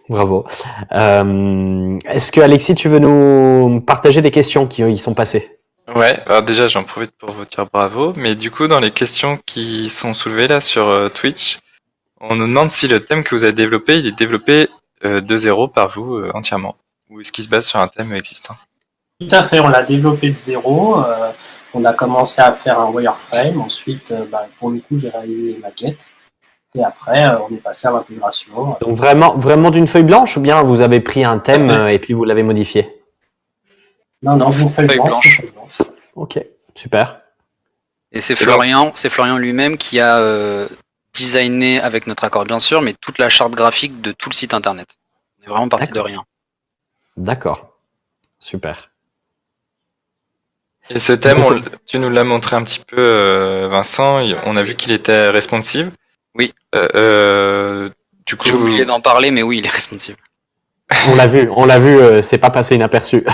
Est-ce que Alexis, tu veux nous partager des questions qui y sont passées? Ouais, alors déjà j'en profite pour vous dire bravo, mais du coup dans les questions qui sont soulevées là sur Twitch, on nous demande si le thème que vous avez développé, il est développé de zéro par vous entièrement, ou est-ce qu'il se base sur un thème existant? Tout à fait, on l'a développé de zéro, on a commencé à faire un wireframe, ensuite pour le coup j'ai réalisé les maquettes, et après on est passé à l'intégration. Donc vraiment d'une feuille blanche ou bien vous avez pris un thème et puis vous l'avez modifié? Non, d'une feuille blanche. Ok, super. Et c'est Florian lui-même qui a designé, avec notre accord bien sûr, mais toute la charte graphique de tout le site internet. On est vraiment parti de rien. D'accord, super. Et ce thème, tu nous l'as montré un petit peu, Vincent, on a vu qu'il était responsive. Oui. Du coup, j'ai oublié d'en parler, mais oui, il est responsive. On l'a vu, c'est pas passé inaperçu.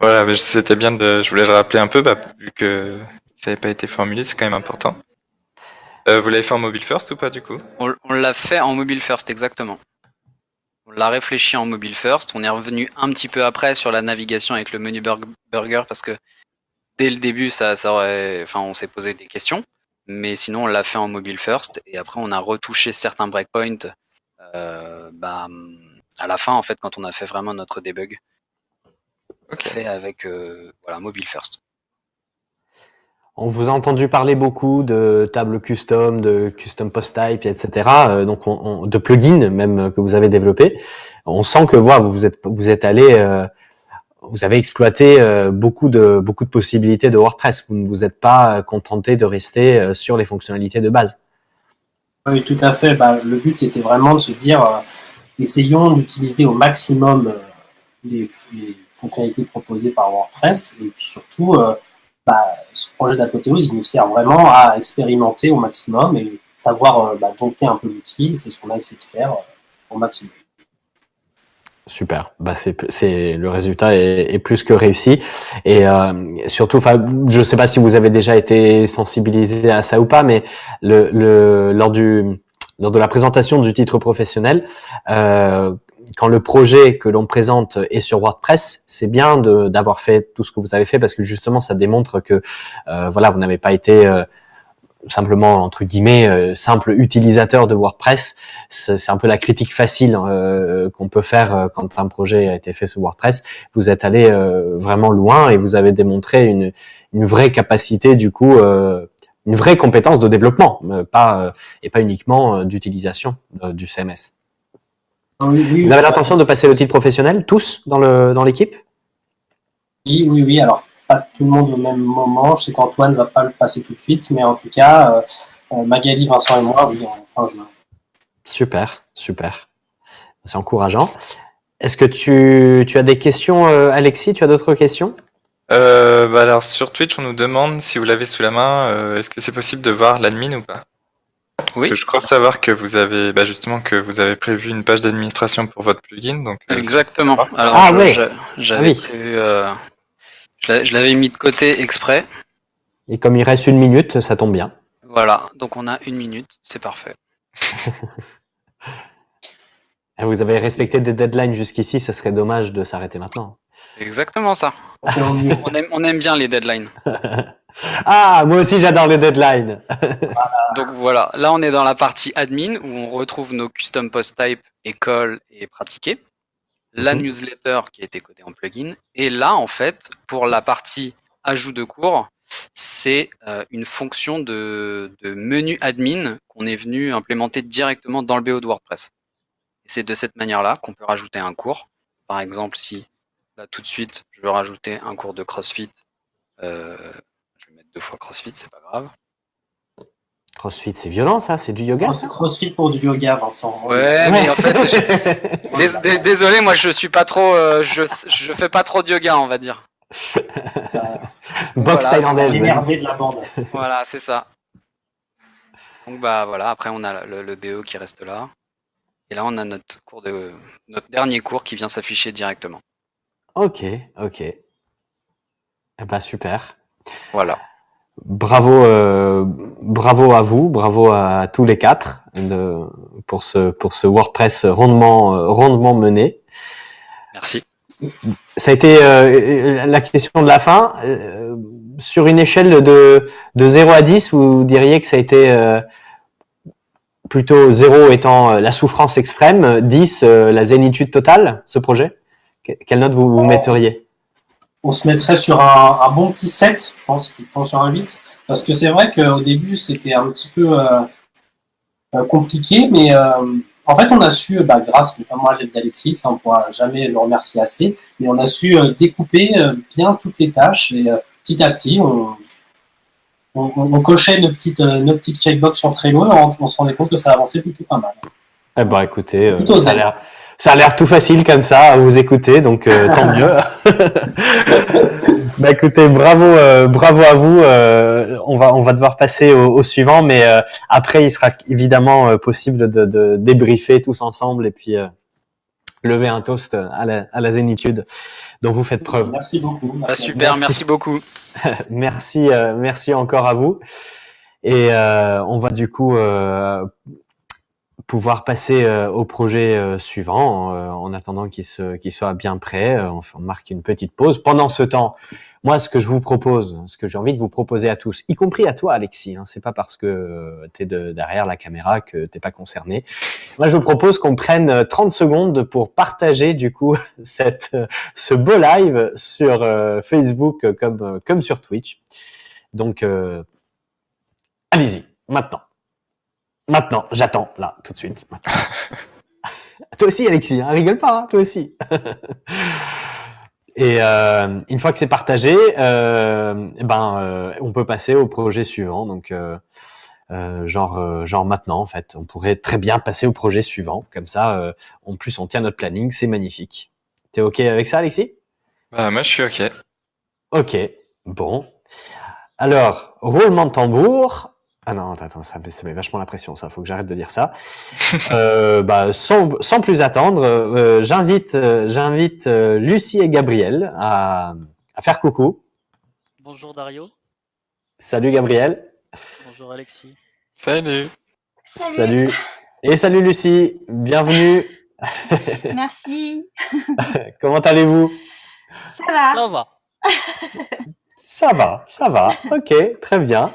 Voilà, c'était bien je voulais le rappeler un peu, vu que ça n'avait pas été formulé, c'est quand même important. Vous l'avez fait en mobile first ou pas du coup? On l'a fait en mobile first, exactement. On l'a réfléchi en mobile first. On est revenu un petit peu après sur la navigation avec le menu burger parce que dès le début, on s'est posé des questions. Mais sinon, on l'a fait en mobile first et après, on a retouché certains breakpoints à la fin, en fait, quand on a fait vraiment notre debug. Fait avec mobile first. On vous a entendu parler beaucoup de tables custom, de custom post type, etc. Donc de plugins même que vous avez développés. On sent que vous êtes allé, vous avez exploité beaucoup de possibilités de WordPress. Vous ne vous êtes pas contenté de rester sur les fonctionnalités de base. Oui, tout à fait. Le but était vraiment de se dire, essayons d'utiliser au maximum les fonctionnalités proposées par WordPress et puis surtout ce projet d'apothéose il nous sert vraiment à expérimenter au maximum et savoir dompter un peu l'outil. C'est ce qu'on a essayé de faire au maximum. Super, c'est le résultat est plus que réussi et surtout, je sais pas si vous avez déjà été sensibilisé à ça ou pas, mais lors de la présentation du titre professionnel, quand le projet que l'on présente est sur WordPress, c'est bien d'avoir fait tout ce que vous avez fait parce que justement, ça démontre que voilà, vous n'avez pas été simplement entre guillemets simple utilisateur de WordPress. C'est un peu la critique facile qu'on peut faire quand un projet a été fait sous WordPress. Vous êtes allé vraiment loin et vous avez démontré une vraie capacité du coup, une vraie compétence de développement, et pas uniquement d'utilisation du CMS. Oui, Vous avez l'intention de passer le titre professionnel tous dans l'équipe? Oui. Alors, pas tout le monde au même moment. Je sais qu'Antoine ne va pas le passer tout de suite, mais en tout cas, Magali, Vincent et moi, oui, fin juin. Super. C'est encourageant. Est-ce que tu as des questions, Alexis? Tu as d'autres questions? Alors sur Twitch, on nous demande si vous l'avez sous la main, est-ce que c'est possible de voir l'admin ou pas? Oui. Parce que je crois savoir que vous avez justement que vous avez prévu une page d'administration pour votre plugin, donc Exactement. si- Alors, ouais. j'avais oui. prévu, je l'avais mis de côté exprès. Et comme il reste 1 minute, ça tombe bien. Voilà, donc on a 1 minute, c'est parfait. Vous avez respecté des deadlines jusqu'ici, ça serait dommage de s'arrêter maintenant. C'est exactement ça. On fait au mieux. On aime bien les deadlines. Ah, moi aussi j'adore les deadlines. Donc voilà, là on est dans la partie admin où on retrouve nos custom post type, école et pratiquer, la newsletter qui a été codée en plugin, et là en fait pour la partie ajout de cours, c'est une fonction de menu admin qu'on est venu implémenter directement dans le BO de WordPress. Et c'est de cette manière-là qu'on peut rajouter un cours. Par exemple, si là tout de suite je veux rajouter un cours de CrossFit, je vais mettre 2 fois CrossFit, c'est pas grave. CrossFit, c'est violent ça, c'est du yoga. CrossFit pour du yoga, Vincent. Ouais, mais en fait, désolé, moi je suis pas trop, je fais pas trop de yoga, on va dire. Boxe Voilà. thaïlandaise. Énervé de la bande. Voilà, c'est ça. Donc bah voilà, après on a le BO qui reste là. Et là on a notre dernier cours qui vient s'afficher directement. Ok. Eh ben, super. Voilà. Bravo à vous, bravo à tous les 4 pour ce WordPress rondement mené. Merci. Ça a été la question de la fin. Sur une échelle de 0 à 10, vous diriez que ça a été plutôt 0 étant la souffrance extrême, 10 la zénitude totale, ce projet? Quelle note vous metteriez? On se mettrait sur un bon petit 7, je pense, plutôt sur un 8. Parce que c'est vrai qu'au début, c'était un petit peu compliqué, mais en fait, on a su, grâce notamment à l'aide d'Alexis, on ne pourra jamais le remercier assez, mais on a su découper bien toutes les tâches et petit à petit, on cochait nos petites checkbox sur Trello et on se rendait compte que ça avançait plutôt pas mal. Eh ben, écoutez, Plutôt zen. ça a l'air tout facile comme ça à vous écouter, donc tant mieux. Bah écoutez, bravo à vous. On va devoir passer au suivant, mais après il sera évidemment possible de débriefer tous ensemble et puis lever un toast à la zénitude dont vous faites preuve. Merci beaucoup. Super, merci beaucoup. merci encore à vous. Et on va du coup pouvoir passer au projet suivant en attendant qu'il soit bien prêt. On marque une petite pause. Pendant ce temps, moi, ce que j'ai envie de vous proposer à tous, y compris à toi, Alexis, c'est pas parce que t'es derrière la caméra que t'es pas concerné. Moi, je vous propose qu'on prenne 30 secondes pour partager du coup ce beau live sur Facebook comme sur Twitch. Donc, allez-y, Maintenant, j'attends, là, tout de suite. Toi aussi, Alexis, rigole pas, toi aussi. Et une fois que c'est partagé, on peut passer au projet suivant. Donc, genre maintenant, en fait, on pourrait très bien passer au projet suivant. Comme ça, en plus, on tient notre planning, c'est magnifique. T'es OK avec ça, Alexis? Bah, moi je suis OK. OK, bon. Alors, roulement de tambour. Ah non, attends, ça met vachement la pression, ça. Faut que j'arrête de dire ça. Sans plus attendre, j'invite Lucie et Gabriel à faire coucou. Bonjour Dario. Salut Gabriel. Bonjour Alexis. Salut. Salut. Et salut Lucie. Bienvenue Merci. Comment allez-vous? Ça va. Ça va. Ça va. Ok, très bien.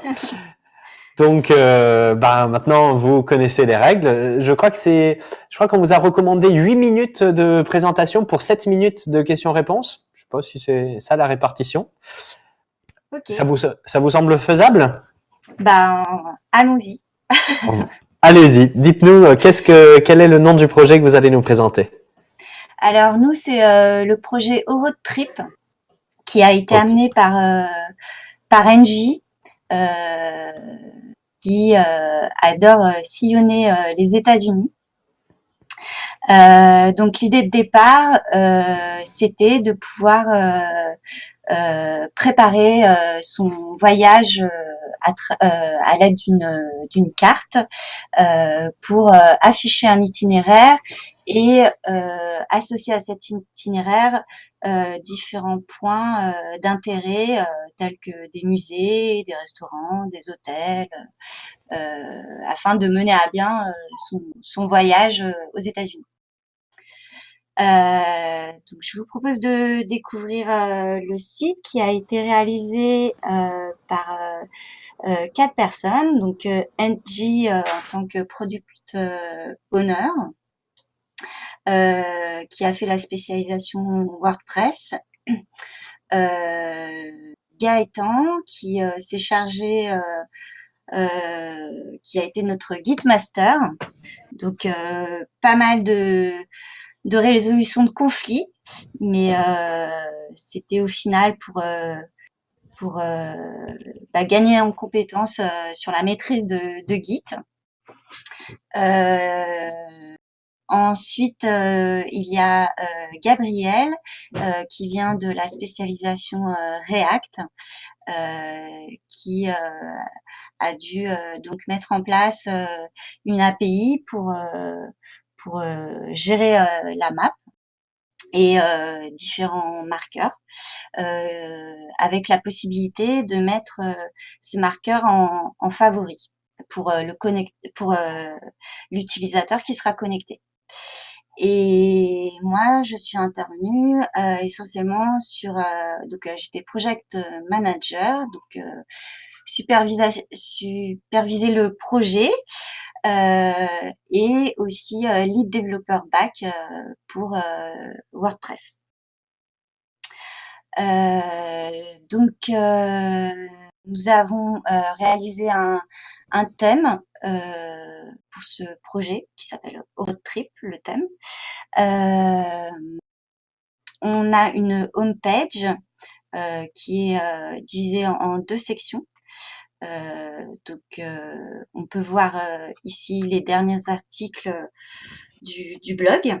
Donc, maintenant, vous connaissez les règles. Je crois qu'on vous a recommandé 8 minutes de présentation pour 7 minutes de questions-réponses. Je sais pas si c'est ça la répartition. Ok. Ça vous semble faisable? Allons-y. Allez-y, dites-nous quel est le nom du projet que vous allez nous présenter? Alors nous, c'est le projet Road Trip qui a été Ok. amené par Engie, qui adore sillonner les États-Unis. Donc l'idée de départ, c'était de pouvoir préparer son voyage à l'aide d'une carte pour afficher un itinéraire et associer à cet itinéraire différents points d'intérêt tels que des musées, des restaurants, des hôtels, afin de mener à bien son voyage aux États-Unis. Donc je vous propose de découvrir le site qui a été réalisé par 4 personnes. Donc Angie en tant que product owner, qui a fait la spécialisation WordPress. Gaëtan qui s'est chargé, qui a été notre guide master. Donc pas mal de résolution de conflits, mais c'était au final pour gagner en compétences sur la maîtrise de Git. Ensuite, il y a Gabriel qui vient de la spécialisation React, qui a dû donc mettre en place une API pour gérer la map et différents marqueurs, avec la possibilité de mettre ces marqueurs en favori pour l'utilisateur qui sera connecté. Et moi, je suis intervenue essentiellement sur donc j'étais project manager, donc superviser le projet et aussi lead developer back pour WordPress. Donc nous avons réalisé un thème pour ce projet qui s'appelle Road Trip, le thème. On a une homepage qui est divisée en 2 sections. Donc on peut voir ici les derniers articles du blog.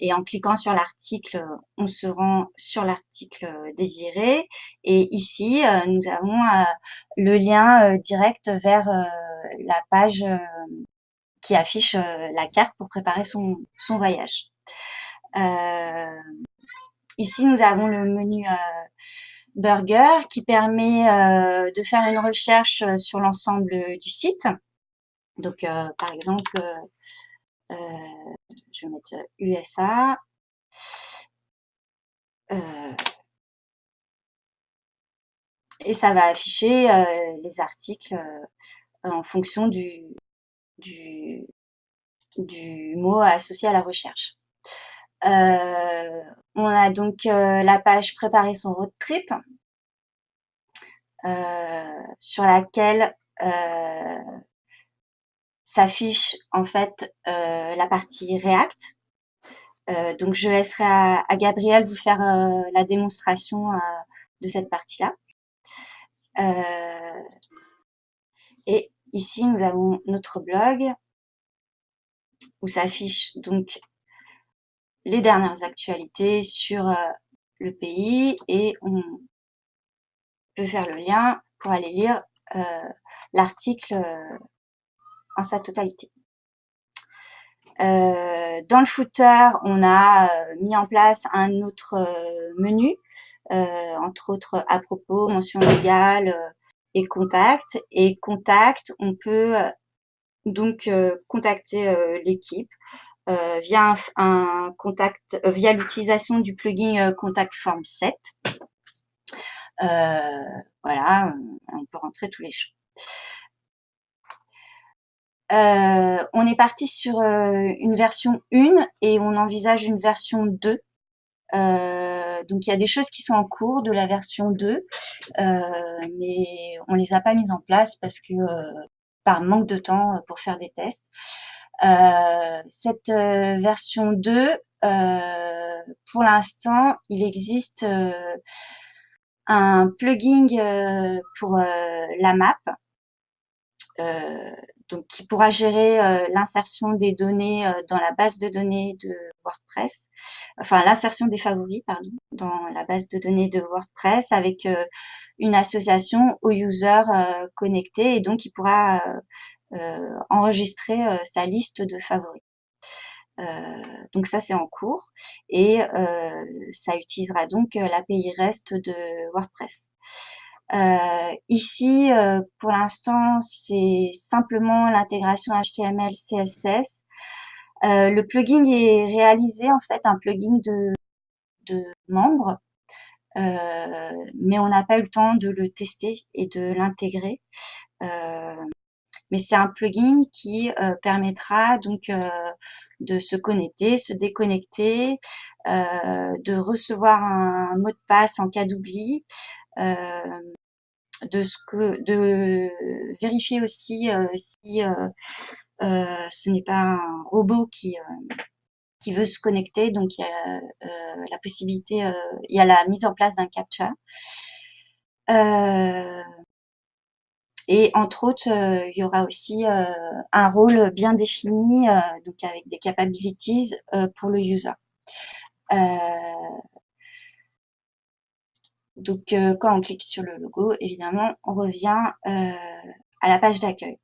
Et en cliquant sur l'article, on se rend sur l'article désiré. Et ici, nous avons le lien direct vers la page qui affiche la carte pour préparer son voyage. Ici, nous avons le menu burger qui permet de faire une recherche sur l'ensemble du site. Donc, par exemple, je vais mettre USA. Et ça va afficher les articles en fonction du mot associé à la recherche. On a donc la page préparer son road trip sur laquelle s'affiche en fait la partie React. Donc je laisserai à Gabriel vous faire la démonstration de cette partie-là. Et ici nous avons notre blog où s'affichent donc les dernières actualités sur le pays et on peut faire le lien pour aller lire l'article en sa totalité. Dans le footer, on a mis en place un autre menu, entre autres à propos, mention légale et contact. Et contact, on peut donc contacter l'équipe via un contact, via l'utilisation du plugin Contact Form 7. Voilà, on peut rentrer tous les champs. On est parti sur une version 1 et on envisage une version 2. Donc il y a des choses qui sont en cours de la version 2, mais on les a pas mises en place parce que par manque de temps pour faire des tests. Cette version 2, pour l'instant, il existe un plugin pour la map, donc qui pourra gérer l'insertion des données dans la base de données de WordPress, enfin l'insertion des favoris, pardon, dans la base de données de WordPress avec une association aux users connectés, et donc il pourra enregistrer sa liste de favoris. Donc ça c'est en cours et ça utilisera donc l'API REST de WordPress. Ici, pour l'instant, c'est simplement l'intégration HTML, CSS. Le plugin est réalisé en fait un plugin de membres, mais on n'a pas eu le temps de le tester et de l'intégrer. Mais c'est un plugin qui permettra donc de se connecter, se déconnecter, de recevoir un mot de passe en cas d'oubli, de vérifier aussi si ce n'est pas un robot qui veut se connecter. Donc il y a la possibilité, il y a la mise en place d'un captcha. Et entre autres, il y aura aussi un rôle bien défini, donc avec des capabilities pour le user. Donc quand on clique sur le logo, évidemment, on revient à la page d'accueil.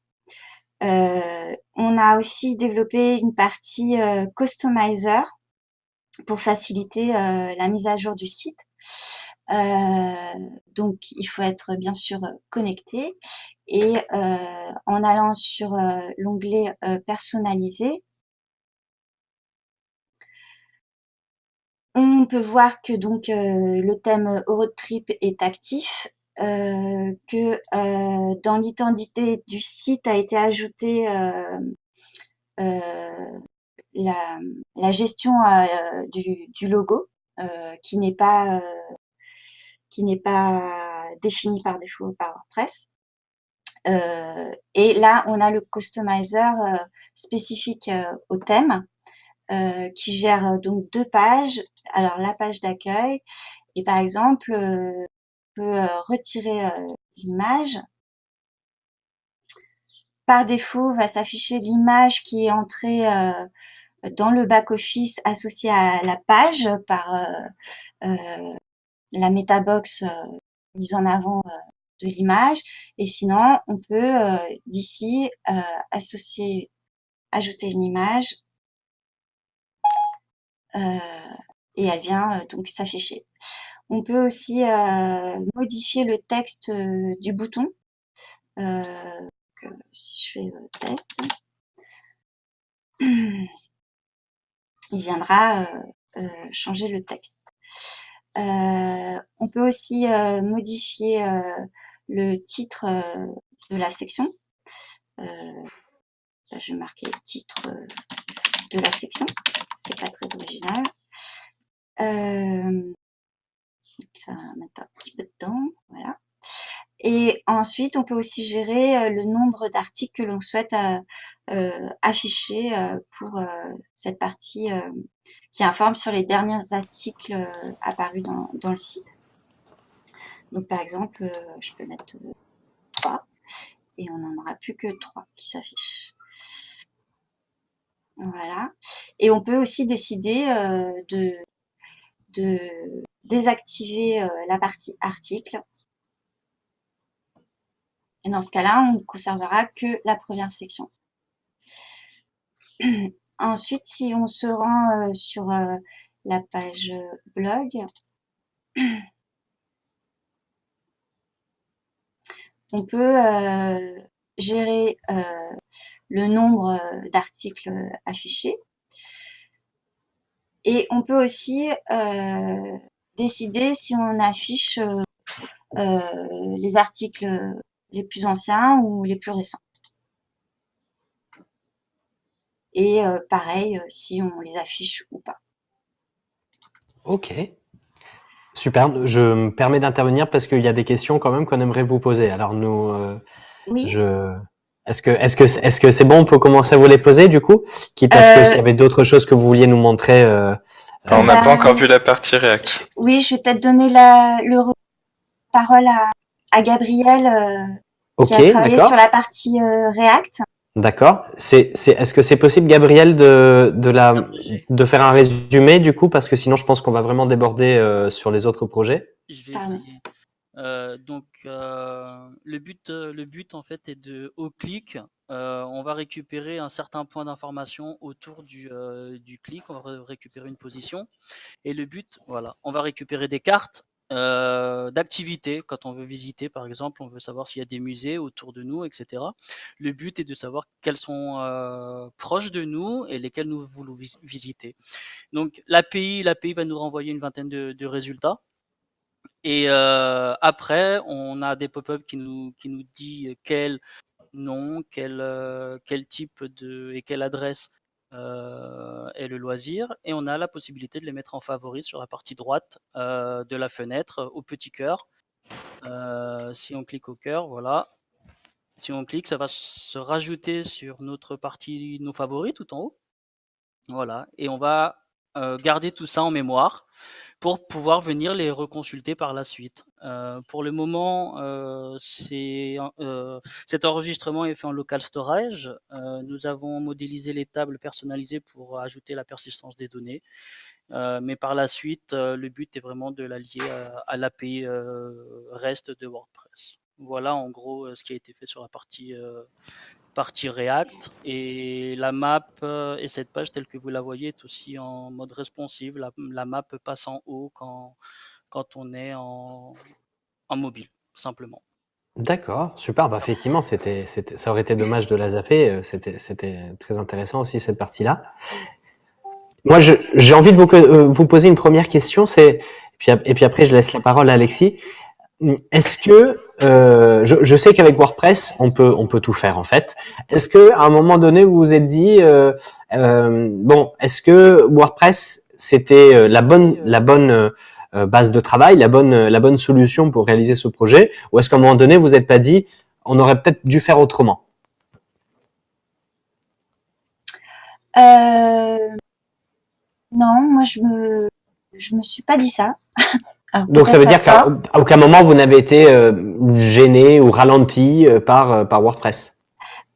On a aussi développé une partie customizer pour faciliter la mise à jour du site. Donc il faut être bien sûr connecté et en allant sur l'onglet personnalisé, on peut voir que donc le thème Eurotrip est actif, que dans l'identité du site a été ajoutée la gestion du logo qui n'est pas défini par défaut par WordPress. Et là, on a le customizer spécifique au thème qui gère donc 2 pages. Alors la page d'accueil et par exemple, on peut retirer l'image. Par défaut, va s'afficher l'image qui est entrée dans le back-office associé à la page par la metabox mise en avant de l'image. Et sinon, on peut d'ici ajouter une image et elle vient donc s'afficher. On peut aussi modifier le texte du bouton. Si je fais test, il viendra changer le texte. On peut aussi modifier le titre de la section. Là, je vais marquer le titre de la section. C'est pas très original. Ça va mettre un petit peu de temps. Voilà. Et ensuite, on peut aussi gérer le nombre d'articles que l'on souhaite afficher pour cette partie qui informe sur les derniers articles apparus dans le site. Donc, par exemple, je peux mettre 3 et on n'en aura plus que 3 qui s'affichent. Voilà. Et on peut aussi décider de désactiver la partie article. Et dans ce cas-là, on ne conservera que la première section. Ensuite, si on se rend sur la page blog, on peut gérer le nombre d'articles affichés. Et on peut aussi décider si on affiche les articles les plus anciens ou les plus récents. Et pareil, si on les affiche ou pas. Ok. Super. Je me permets d'intervenir parce qu'il y a des questions quand même qu'on aimerait vous poser. Alors nous, Oui. est-ce que c'est bon, on peut commencer à vous les poser du coup, quitte à ce que s'il y avait d'autres choses que vous vouliez nous montrer. On n'a pas encore vu la partie React. Oui, je vais peut-être donner la parole à Gabriel qui a travaillé sur la partie React. D'accord. Est-ce que c'est possible, Gabriel, de faire un résumé du coup, parce que sinon je pense qu'on va vraiment déborder sur les autres projets. Je vais essayer. Le but en fait est de, au clic, on va récupérer un certain point d'information autour du clic, on va récupérer une position. Et le but, voilà, on va récupérer des cartes d'activités quand on veut visiter, par exemple, on veut savoir s'il y a des musées autour de nous, etc. Le but est de savoir quels sont proches de nous et lesquels nous voulons visiter. Donc l'API va nous renvoyer une vingtaine de résultats. Et après, on a des pop-up qui nous dit quel nom, quel type et quelle adresse est le loisir. Et on a la possibilité de les mettre en favori sur la partie droite de la fenêtre au petit cœur. Si on clique au cœur, voilà. Si on clique, ça va se rajouter sur notre partie, nos favoris tout en haut. Voilà. Et on va garder tout ça en mémoire pour pouvoir venir les reconsulter par la suite. Pour le moment, cet enregistrement est fait en local storage. Nous avons modélisé les tables personnalisées pour ajouter la persistance des données. Mais par la suite, le but est vraiment de l'allier à l'API REST de WordPress. Voilà en gros ce qui a été fait sur la partie React, et la map et cette page telle que vous la voyez est aussi en mode responsive. La map passe en haut quand on est en mobile, simplement. D'accord, super. Bah, effectivement, ça aurait été dommage de la zapper. C'était très intéressant aussi cette partie-là. Moi, j'ai envie de vous poser une première question. Et puis après, je laisse la parole à Alexis. Est-ce que je sais qu'avec WordPress, on peut tout faire en fait. Est-ce que à un moment donné, vous vous êtes dit bon, est-ce que WordPress c'était la bonne base de travail, la bonne solution pour réaliser ce projet, ou est-ce qu'à un moment donné, vous n'êtes pas dit on aurait peut-être dû faire autrement? Non, moi je me suis pas dit ça. Alors, donc ça veut dire qu'à aucun moment vous n'avez été gêné ou ralenti par WordPress.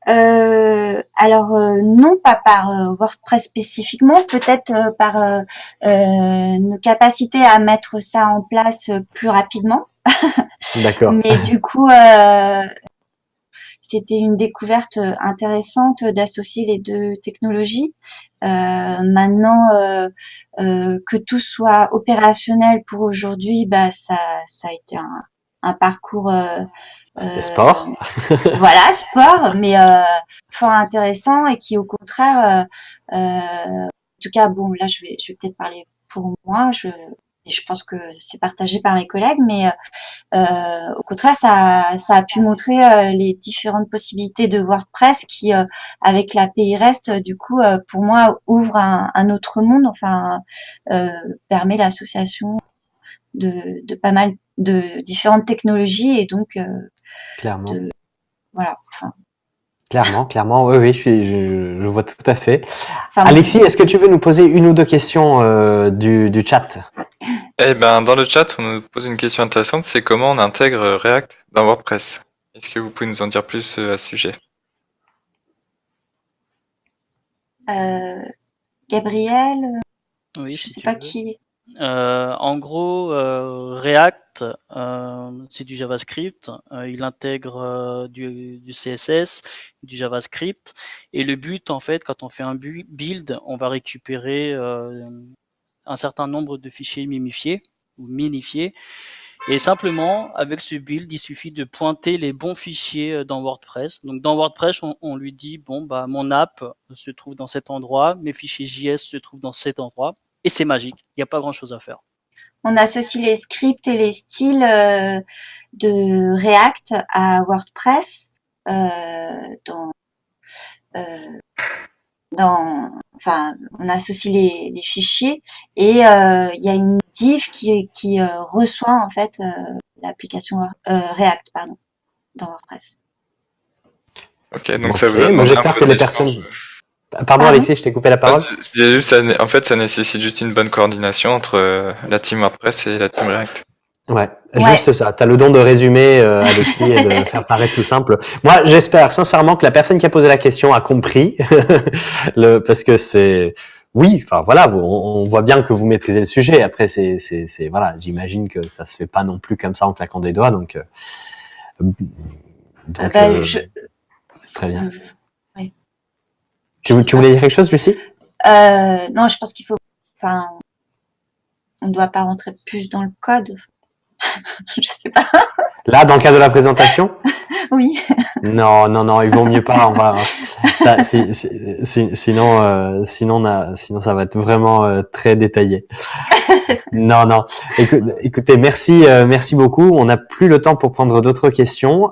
Alors non, pas par WordPress spécifiquement, peut-être par nos capacités à mettre ça en place plus rapidement. D'accord. Mais du coup, c'était une découverte intéressante d'associer les deux technologies. Maintenant que tout soit opérationnel pour aujourd'hui, bah ça a été un parcours c'était sport. Voilà, sport, mais fort intéressant, et qui au contraire, en tout cas, bon, là je vais peut-être parler pour moi. Je pense que c'est partagé par mes collègues, mais au contraire, ça a pu montrer les différentes possibilités de WordPress qui, avec l'API REST, du coup, pour moi, ouvre un autre monde. Enfin, permet l'association de pas mal de différentes technologies, et donc clairement. Voilà. Enfin. Clairement, oui, je vois tout à fait. Enfin, Alexis, est-ce que tu veux nous poser une ou deux questions du chat? Eh ben, dans le chat, on nous pose une question intéressante, c'est comment on intègre React dans WordPress. Est-ce que vous pouvez nous en dire plus à ce sujet? Gabriel, oui, je sais pas qui. En gros, React, c'est du JavaScript. Il intègre du CSS, du JavaScript. Et le but, en fait, quand on fait un build, on va récupérer un certain nombre de fichiers mimifiés ou minifiés. Et simplement, avec ce build, il suffit de pointer les bons fichiers dans WordPress. Donc dans WordPress, on lui dit, bon, bah, mon app se trouve dans cet endroit, mes fichiers JS se trouvent dans cet endroit, et c'est magique. Il n'y a pas grand-chose à faire. On associe les scripts et les styles de React à WordPress enfin, on associe les fichiers et il y a une div qui reçoit en fait l'application React dans WordPress. Ok, donc ça vous a moi demandé j'espère un peu que les d'échange. personnes. Pardon Pardon Alexis, je t'ai coupé la parole. Je disais juste, en fait, ça nécessite juste une bonne coordination entre la team WordPress et la team React. Ouais, Ouais. juste ça. Tu as le don de résumer, Alexis, et de faire paraître tout simple. Moi, j'espère sincèrement que la personne qui a posé la question a compris, parce que c'est, oui, enfin voilà, on voit bien que vous maîtrisez le sujet. Après, c'est voilà, j'imagine que ça se fait pas non plus comme ça en claquant des doigts, donc très bien. Ouais. Tu voulais dire quelque chose, Lucie? Non, je pense qu'il faut, enfin, on ne doit pas rentrer plus dans le code. Je sais pas. Là, dans le cadre de la présentation? Oui. Non, il vaut mieux pas. On va, ça, sinon, ça va être vraiment très détaillé. Non. Écoutez, merci beaucoup. On n'a plus le temps pour prendre d'autres questions.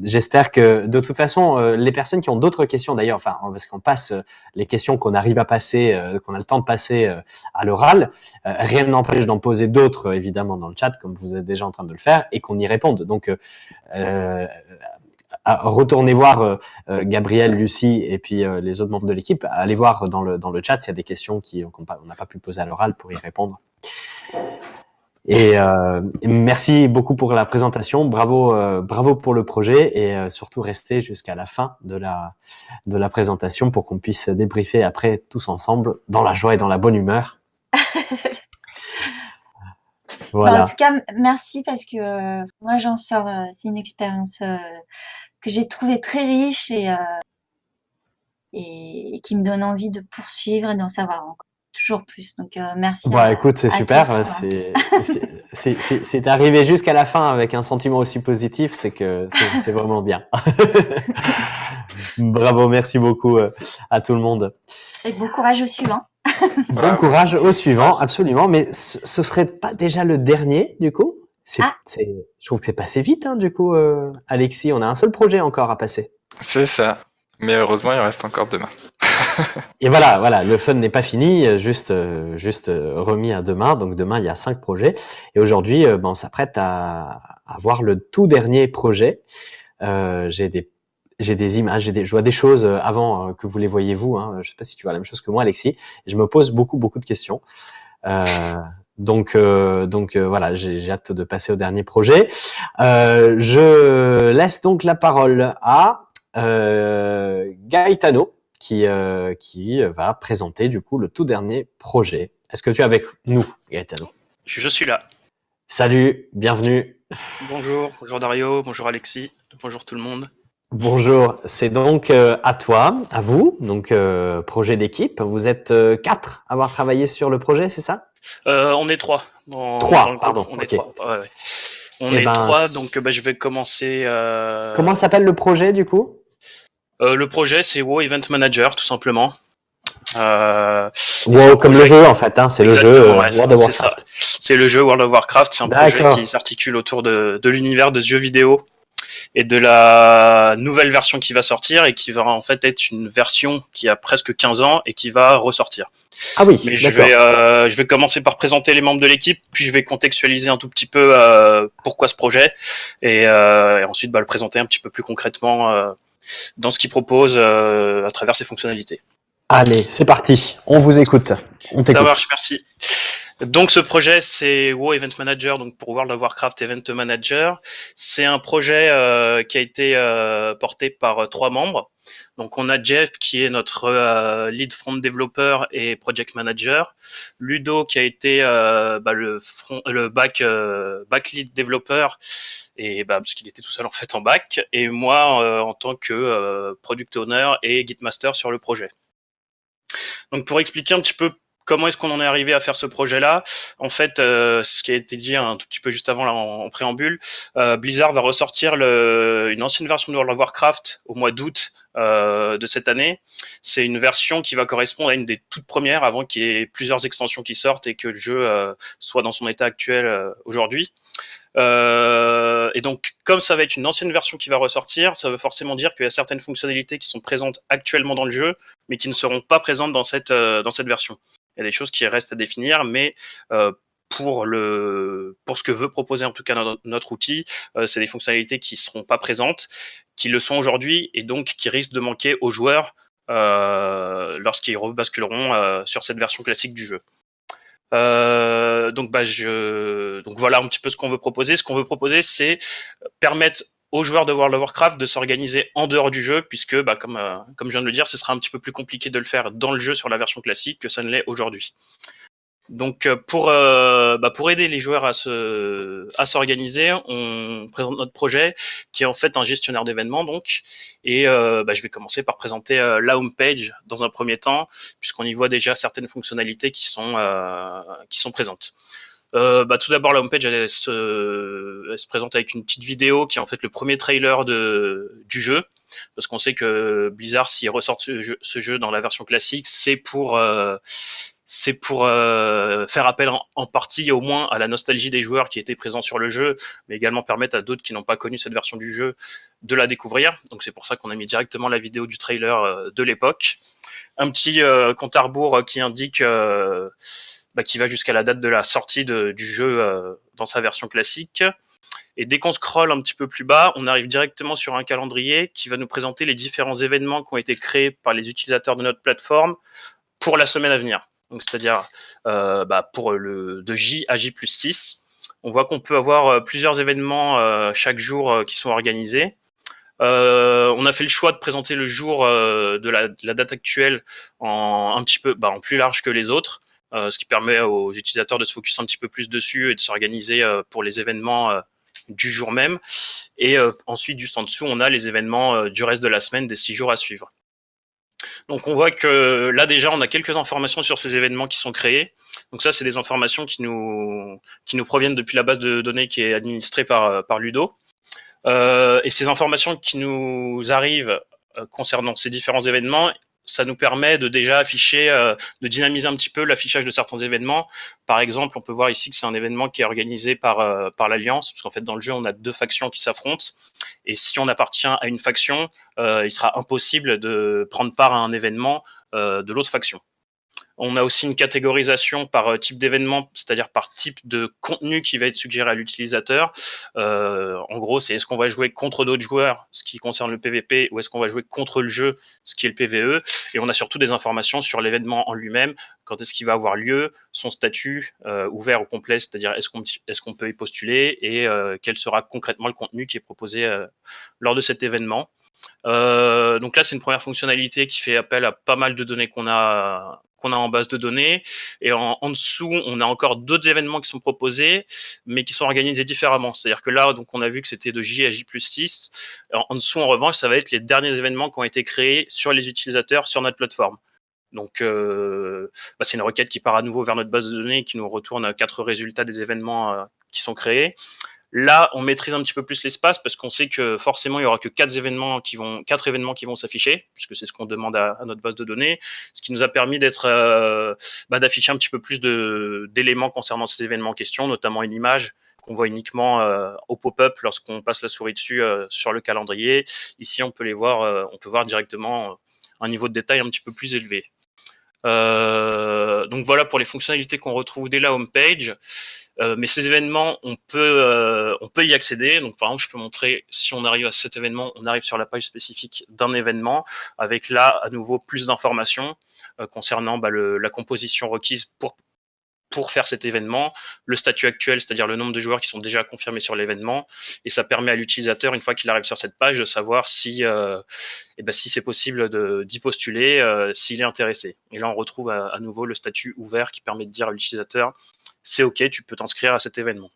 J'espère que, de toute façon, les personnes qui ont d'autres questions, d'ailleurs, enfin, parce qu'on passe les questions qu'on arrive à passer, qu'on a le temps de passer à l'oral, rien n'empêche d'en poser d'autres, évidemment, dans le chat, comme vous êtes déjà en train de le faire, et qu'on y réponde. Donc, retournez voir Gabriel, Lucie et puis les autres membres de l'équipe. Allez voir dans le chat s'il y a des questions qu'on n'a pas pu poser à l'oral pour y répondre. Et merci beaucoup pour la présentation. Bravo pour le projet et surtout restez jusqu'à la fin de la présentation pour qu'on puisse débriefer après tous ensemble dans la joie et dans la bonne humeur. Voilà. En tout cas, merci parce que moi j'en sors. C'est une expérience que j'ai trouvée très riche et qui me donne envie de poursuivre et d'en savoir encore toujours plus. Donc merci. Écoute, c'est super. C'est arrivé jusqu'à la fin avec un sentiment aussi positif, c'est que c'est vraiment bien. Bravo, merci beaucoup à tout le monde. Et bon courage au suivant. Bon courage au suivant, absolument. Mais ce serait pas déjà le dernier, du coup? Je trouve que c'est passé vite, hein, du coup, Alexis. On a un seul projet encore à passer. C'est ça. Mais heureusement, il reste encore demain. Et voilà, le fun n'est pas fini, juste remis à demain. Donc demain, il y a 5 projets. Et aujourd'hui, on s'apprête à voir le tout dernier projet. J'ai des images, je vois des choses avant que vous les voyez vous. Hein. Je sais pas si tu vois la même chose que moi, Alexis. Je me pose beaucoup de questions. Donc voilà, j'ai hâte de passer au dernier projet. Je laisse donc la parole à Gaetano qui va présenter du coup le tout dernier projet. Est-ce que tu es avec nous, Gaetano? Je suis là. Salut, bienvenue. Bonjour Dario, bonjour Alexis, bonjour tout le monde. Bonjour, c'est donc à toi, à vous, donc projet d'équipe. Vous êtes 4 à avoir travaillé sur le projet, c'est ça? On est 3. 3, pardon. On est 3. Ouais. On est 3, donc je vais commencer. Comment s'appelle le projet du coup? Le projet, c'est WoW Event Manager, tout simplement. WoW comme le jeu en fait, hein, c'est le jeu World of Warcraft. C'est le jeu World of Warcraft, c'est un projet qui s'articule autour de l'univers de ce jeu vidéo et de la nouvelle version qui va sortir et qui va en fait être une version qui a presque 15 ans et qui va ressortir. Ah oui, mais je vais commencer par présenter les membres de l'équipe, puis je vais contextualiser un tout petit peu pourquoi ce projet et ensuite le présenter un petit peu plus concrètement dans ce qu'il propose à travers ses fonctionnalités. Allez, c'est parti, on vous écoute. On t'écoute. Ça marche, merci. Donc ce projet, c'est WoW Event Manager, donc pour World of Warcraft Event Manager. C'est un projet qui a été porté par 3 membres. Donc on a Jeff qui est notre lead front developer et project manager, Ludo qui a été le back lead developer et parce qu'il était tout seul en fait en back, et moi en tant que product owner et git master sur le projet. Donc pour expliquer un petit peu comment est-ce qu'on en est arrivé à faire ce projet-là? En fait, c'est ce qui a été dit un tout petit peu juste avant là, en préambule. Blizzard va ressortir une ancienne version de World of Warcraft au mois d'août de cette année. C'est une version qui va correspondre à une des toutes premières avant qu'il y ait plusieurs extensions qui sortent et que le jeu soit dans son état actuel aujourd'hui. Et donc, comme ça va être une ancienne version qui va ressortir, ça veut forcément dire qu'il y a certaines fonctionnalités qui sont présentes actuellement dans le jeu, mais qui ne seront pas présentes dans cette version. Il y a des choses qui restent à définir, mais pour ce que veut proposer en tout cas notre outil, c'est des fonctionnalités qui seront pas présentes, qui le sont aujourd'hui, et donc qui risquent de manquer aux joueurs lorsqu'ils rebasculeront sur cette version classique du jeu. Donc voilà un petit peu ce qu'on veut proposer. Ce qu'on veut proposer, c'est permettre aux joueurs de World of Warcraft de s'organiser en dehors du jeu, puisque comme je viens de le dire, ce sera un petit peu plus compliqué de le faire dans le jeu sur la version classique que ça ne l'est aujourd'hui. Donc pour aider les joueurs à s'organiser, on présente notre projet qui est en fait un gestionnaire d'événements donc, et je vais commencer par présenter la homepage dans un premier temps, puisqu'on y voit déjà certaines fonctionnalités qui sont présentes. Tout d'abord, la homepage elle se présente avec une petite vidéo qui est en fait le premier trailer du jeu, parce qu'on sait que Blizzard, s'il ressort ce jeu dans la version classique, c'est pour faire appel en partie au moins à la nostalgie des joueurs qui étaient présents sur le jeu, mais également permettre à d'autres qui n'ont pas connu cette version du jeu de la découvrir. Donc c'est pour ça qu'on a mis directement la vidéo du trailer de l'époque. Un petit compte à rebours qui indique qui va jusqu'à la date de la sortie du jeu dans sa version classique. Et dès qu'on scrolle un petit peu plus bas, on arrive directement sur un calendrier qui va nous présenter les différents événements qui ont été créés par les utilisateurs de notre plateforme pour la semaine à venir. Donc, c'est-à-dire pour de J à J+6. On voit qu'on peut avoir plusieurs événements chaque jour qui sont organisés. On a fait le choix de présenter le jour de la date actuelle en plus large que les autres, ce qui permet aux utilisateurs de se focus un petit peu plus dessus et de s'organiser pour les événements du jour même. Et ensuite, juste en dessous, on a les événements du reste de la semaine, des 6 jours à suivre. Donc on voit que là déjà on a quelques informations sur ces événements qui sont créés. Donc ça c'est des informations qui nous proviennent depuis la base de données qui est administrée par Ludo. Et ces informations qui nous arrivent concernant ces différents événements, ça nous permet de déjà afficher, de dynamiser un petit peu l'affichage de certains événements. Par exemple, on peut voir ici que c'est un événement qui est organisé par l'Alliance, parce qu'en fait dans le jeu on a 2 factions qui s'affrontent, et si on appartient à une faction, il sera impossible de prendre part à un événement de l'autre faction. On a aussi une catégorisation par type d'événement, c'est-à-dire par type de contenu qui va être suggéré à l'utilisateur. En gros, c'est est-ce qu'on va jouer contre d'autres joueurs, ce qui concerne le PVP, ou est-ce qu'on va jouer contre le jeu, ce qui est le PVE. Et on a surtout des informations sur l'événement en lui-même, quand est-ce qu'il va avoir lieu, son statut ouvert ou complet, c'est-à-dire est-ce qu'on peut y postuler, et quel sera concrètement le contenu qui est proposé lors de cet événement. Donc là, c'est une première fonctionnalité qui fait appel à pas mal de données qu'on a en base de données, et en dessous on a encore d'autres événements qui sont proposés mais qui sont organisés différemment. C'est-à-dire que là donc on a vu que c'était de J à J+6. En dessous en revanche ça va être les derniers événements qui ont été créés sur les utilisateurs sur notre plateforme. Donc c'est une requête qui part à nouveau vers notre base de données et qui nous retourne 4 résultats des événements qui sont créés. Là, on maîtrise un petit peu plus l'espace parce qu'on sait que forcément, il y aura que 4 événements qui vont s'afficher, puisque c'est ce qu'on demande à notre base de données, ce qui nous a permis d'afficher un petit peu plus d'éléments concernant ces événements en question, notamment une image qu'on voit uniquement au pop-up lorsqu'on passe la souris dessus sur le calendrier. Ici, on peut voir directement un niveau de détail un petit peu plus élevé. Donc voilà pour les fonctionnalités qu'on retrouve dès la homepage. Mais ces événements, on peut y accéder. Donc par exemple, je peux montrer, si on arrive à cet événement, on arrive sur la page spécifique d'un événement, avec là à nouveau plus d'informations concernant la composition requise pour faire cet événement, le statut actuel, c'est-à-dire le nombre de joueurs qui sont déjà confirmés sur l'événement, et ça permet à l'utilisateur, une fois qu'il arrive sur cette page, de savoir si c'est possible d'y postuler, s'il est intéressé. Et là, on retrouve à nouveau le statut ouvert qui permet de dire à l'utilisateur c'est OK, tu peux t'inscrire à cet événement.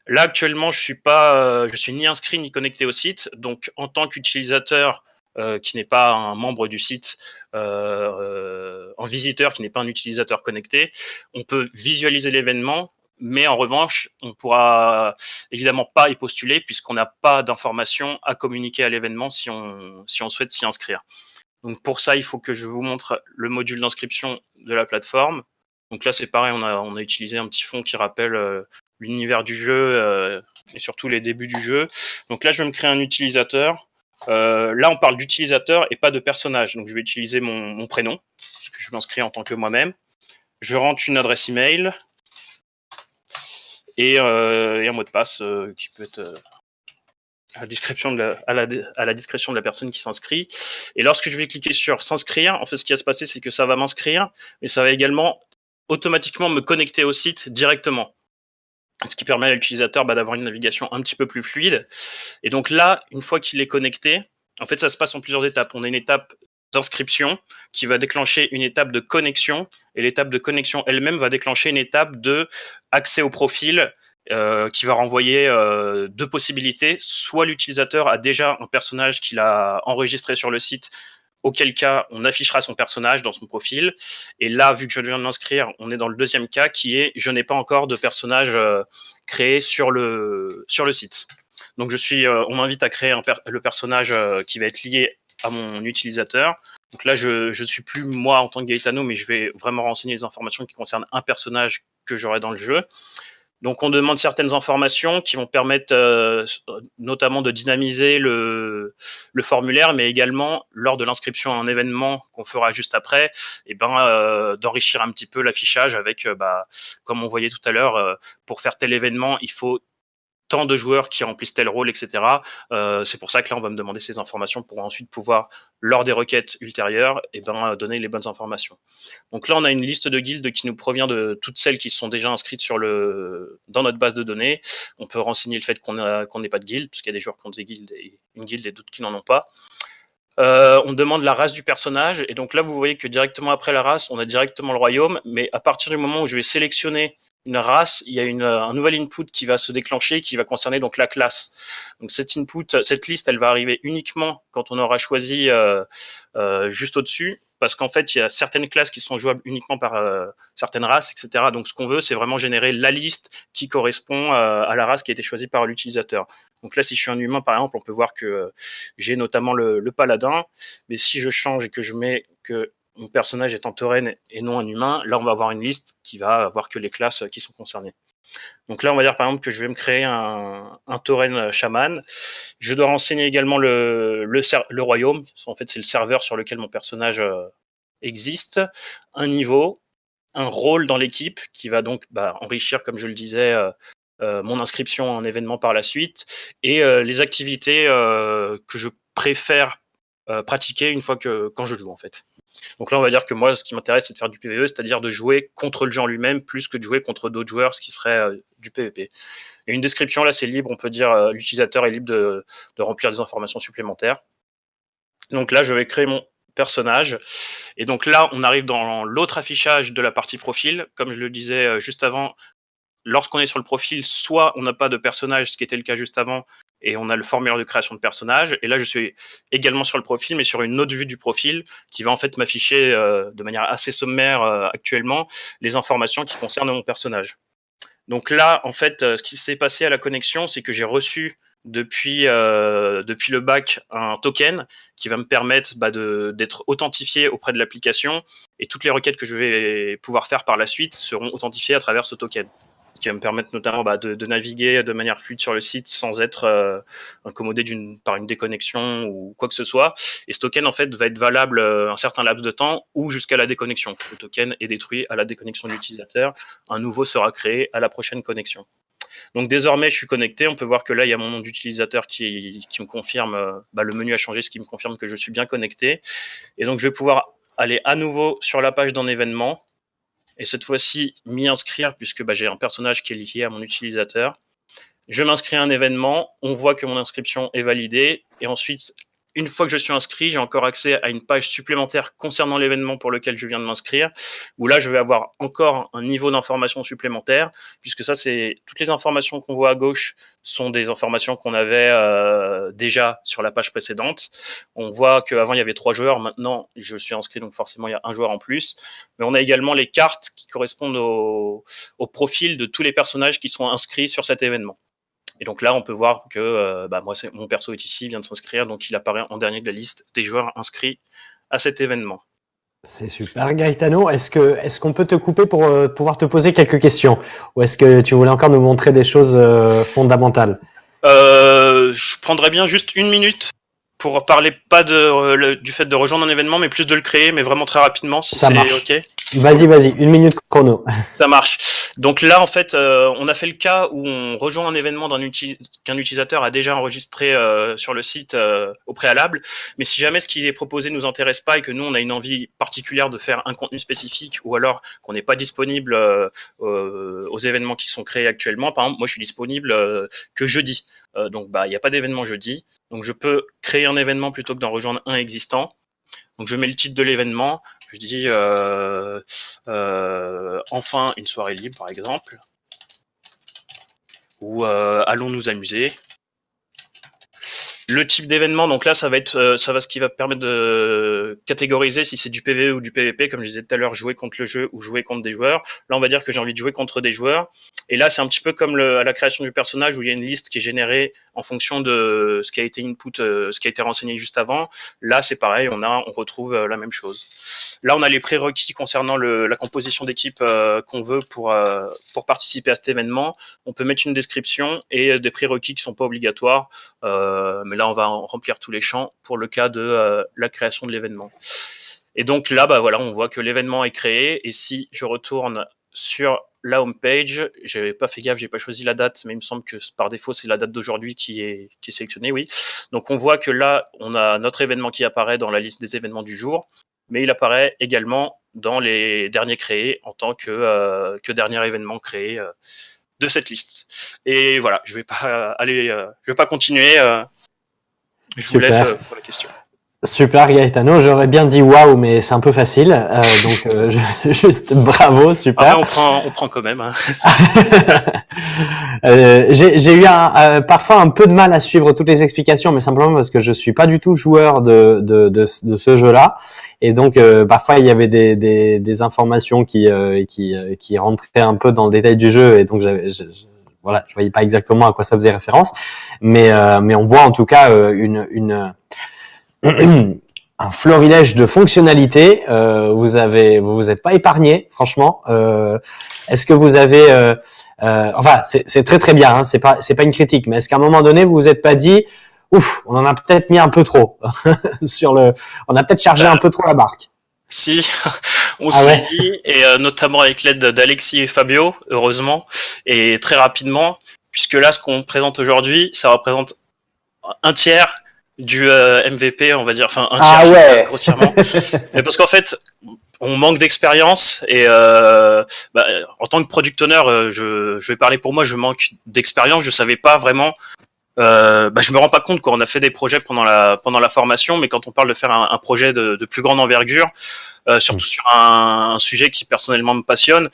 Là, actuellement, je suis ni inscrit ni connecté au site, donc en tant qu'utilisateur, qui n'est pas un membre du site, un visiteur qui n'est pas un utilisateur connecté, on peut visualiser l'événement, mais en revanche, on pourra évidemment pas y postuler puisqu'on n'a pas d'informations à communiquer à l'événement si on souhaite s'y inscrire. Donc pour ça, il faut que je vous montre le module d'inscription de la plateforme. Donc là, c'est pareil, on a utilisé un petit fond qui rappelle l'univers du jeu et surtout les débuts du jeu. Donc là, je vais me créer un utilisateur. Là, on parle d'utilisateur et pas de personnage. Donc je vais utiliser mon prénom, parce que je m'inscris en tant que moi-même. Je rentre une adresse email et un mot de passe qui peut être à la discrétion de la personne qui s'inscrit. Et lorsque je vais cliquer sur s'inscrire, en fait, ce qui va se passer, c'est que ça va m'inscrire, mais ça va également automatiquement me connecter au site directement. Ce qui permet à l'utilisateur d'avoir une navigation un petit peu plus fluide. Et donc là, une fois qu'il est connecté, en fait, ça se passe en plusieurs étapes. On a une étape d'inscription qui va déclencher une étape de connexion, et l'étape de connexion elle-même va déclencher une étape de accès au profil qui va renvoyer deux possibilités. Soit l'utilisateur a déjà un personnage qu'il a enregistré sur le site, auquel cas on affichera son personnage dans son profil. Et là, vu que je viens de m'inscrire, on est dans le deuxième cas qui est je n'ai pas encore de personnage créé sur le site. Donc on m'invite à créer le personnage qui va être lié à mon utilisateur. Donc là, je suis plus moi en tant que Gaetano, mais je vais vraiment renseigner les informations qui concernent un personnage que j'aurai dans le jeu. Donc on demande certaines informations qui vont permettre notamment de dynamiser le formulaire, mais également lors de l'inscription à un événement qu'on fera juste après, d'enrichir un petit peu l'affichage avec, comme on voyait tout à l'heure, pour faire tel événement, il faut tant de joueurs qui remplissent tel rôle, etc. C'est pour ça que là, on va me demander ces informations pour ensuite pouvoir, lors des requêtes ultérieures, donner les bonnes informations. Donc là, on a une liste de guildes qui nous provient de toutes celles qui sont déjà inscrites dans notre base de données. On peut renseigner le fait qu'on n'ait pas de guilde, parce qu'il y a des joueurs qui ont une guilde et d'autres qui n'en ont pas. On demande la race du personnage, et donc là, vous voyez que directement après la race, on a directement le royaume, mais à partir du moment où je vais sélectionner une race, il y a un nouvel input qui va se déclencher, qui va concerner donc la classe. Donc cette liste, elle va arriver uniquement quand on aura choisi juste au-dessus, parce qu'en fait, il y a certaines classes qui sont jouables uniquement par certaines races, etc. Donc ce qu'on veut, c'est vraiment générer la liste qui correspond à la race qui a été choisie par l'utilisateur. Donc là, si je suis un humain, par exemple, on peut voir que j'ai notamment le paladin, mais si je change et que je mets que mon personnage est en tauren et non un humain, là on va avoir une liste qui va avoir que les classes qui sont concernées. Donc là on va dire par exemple que je vais me créer un tauren chaman. Je dois renseigner également le royaume, en fait c'est le serveur sur lequel mon personnage existe, un niveau, un rôle dans l'équipe qui va donc enrichir, comme je le disais, mon inscription en événement par la suite, et les activités que je préfère pratiquer quand je joue en fait. Donc là, on va dire que moi, ce qui m'intéresse, c'est de faire du PvE, c'est-à-dire de jouer contre le jeu en lui-même, plus que de jouer contre d'autres joueurs, ce qui serait du PvP. Et une description, là, c'est libre, on peut dire l'utilisateur est libre de remplir des informations supplémentaires. Donc là, je vais créer mon personnage. Et donc là, on arrive dans l'autre affichage de la partie profil. Comme je le disais juste avant, lorsqu'on est sur le profil, soit on n'a pas de personnage, ce qui était le cas juste avant, et on a le formulaire de création de personnage. Et là, je suis également sur le profil, mais sur une autre vue du profil qui va en fait m'afficher de manière assez sommaire actuellement les informations qui concernent mon personnage. Donc là, en fait, ce qui s'est passé à la connexion, c'est que j'ai reçu depuis le bac un token qui va me permettre d'être authentifié auprès de l'application, et toutes les requêtes que je vais pouvoir faire par la suite seront authentifiées à travers ce token. Ce qui va me permettre notamment de naviguer de manière fluide sur le site sans être incommodé par une déconnexion ou quoi que ce soit. Et ce token en fait va être valable un certain laps de temps ou jusqu'à la déconnexion. Le token est détruit à la déconnexion de l'utilisateur. Un nouveau sera créé à la prochaine connexion. Donc désormais, je suis connecté. On peut voir que là, il y a mon nom d'utilisateur qui me confirme, le menu a changé, ce qui me confirme que je suis bien connecté. Et donc, je vais pouvoir aller à nouveau sur la page d'un événement. Et cette fois-ci, m'y inscrire, puisque j'ai un personnage qui est lié à mon utilisateur. Je m'inscris à un événement, on voit que mon inscription est validée, et ensuite, une fois que je suis inscrit, j'ai encore accès à une page supplémentaire concernant l'événement pour lequel je viens de m'inscrire, où là, je vais avoir encore un niveau d'information supplémentaire, puisque ça, c'est toutes les informations qu'on voit à gauche sont des informations qu'on avait déjà sur la page précédente. On voit qu'avant, il y avait 3 joueurs. Maintenant, je suis inscrit, donc forcément, il y a un joueur en plus. Mais on a également les cartes qui correspondent au profil de tous les personnages qui sont inscrits sur cet événement. Et donc là, on peut voir que moi, mon perso est ici, il vient de s'inscrire, donc il apparaît en dernier de la liste des joueurs inscrits à cet événement. C'est super, Gaetano. Est-ce qu'on peut te couper pour pouvoir te poser quelques questions? Ou est-ce que tu voulais encore nous montrer des choses fondamentales? Je prendrais bien juste 1 minute pour parler pas du fait de rejoindre un événement, mais plus de le créer, mais vraiment très rapidement, si Ça c'est marche. OK. Vas-y, 1 minute chrono. Ça marche. Donc là, en fait, on a fait le cas où on rejoint un événement qu'un utilisateur a déjà enregistré sur le site au préalable. Mais si jamais ce qui est proposé nous intéresse pas et que nous, on a une envie particulière de faire un contenu spécifique ou alors qu'on n'est pas disponible aux événements qui sont créés actuellement, par exemple, moi, je suis disponible que jeudi. Donc, il n'y a pas d'événement jeudi. Donc, je peux créer un événement plutôt que d'en rejoindre un existant. Donc, je mets le titre de l'événement. Je dis enfin une soirée libre, par exemple, ou allons nous amuser. Le type d'événement, donc là, ça va ce qui va permettre de catégoriser si c'est du PvE ou du PvP, comme je disais tout à l'heure, jouer contre le jeu ou jouer contre des joueurs. Là, on va dire que j'ai envie de jouer contre des joueurs. Et là, c'est un petit peu comme à la création du personnage où il y a une liste qui est générée en fonction de ce qui a été input, ce qui a été renseigné juste avant. Là, c'est pareil, on retrouve la même chose. Là, on a les prérequis concernant la composition d'équipe qu'on veut pour participer à cet événement. On peut mettre une description et des prérequis qui sont pas obligatoires, mais là, on va remplir tous les champs pour le cas de la création de l'événement. Et donc là, on voit que l'événement est créé. Et si je retourne sur la home page, j'avais pas fait gaffe, j'ai pas choisi la date, mais il me semble que par défaut, c'est la date d'aujourd'hui qui est sélectionnée, oui. Donc on voit que là, on a notre événement qui apparaît dans la liste des événements du jour, mais il apparaît également dans les derniers créés en tant que dernier événement créé de cette liste. Et voilà, je vais pas continuer. Je vous laisse pour la question. Super, Gaetano. J'aurais bien dit waouh, mais c'est un peu facile. Donc, juste bravo, super. Après, on prend quand même. Hein. J'ai eu parfois un peu de mal à suivre toutes les explications, mais simplement parce que je suis pas du tout joueur de ce jeu-là. Et donc, parfois, il y avait des informations qui rentraient un peu dans le détail du jeu. Et donc, voilà, je voyais pas exactement à quoi ça faisait référence. Mais on voit en tout cas un florilège de fonctionnalités. Vous êtes pas épargné, franchement. Est-ce que vous avez, enfin, c'est très très bien. Hein, c'est pas une critique, mais est-ce qu'à un moment donné vous vous êtes pas dit, ouf, on en a peut-être mis un peu trop on a peut-être chargé un peu trop la barque. Si, on se dit, et notamment avec l'aide d'Alexis et Fabio, heureusement, et très rapidement, puisque là, ce qu'on présente aujourd'hui, ça représente un tiers du MVP, on va dire, enfin un tiers, grossièrement. Mais parce qu'en fait, on manque d'expérience et en tant que product owner, je vais parler pour moi, je manque d'expérience, je savais pas vraiment. Je me rends pas compte quand on a fait des projets pendant la formation, mais quand on parle de faire un projet de plus grande envergure, surtout sur un sujet qui personnellement me passionne,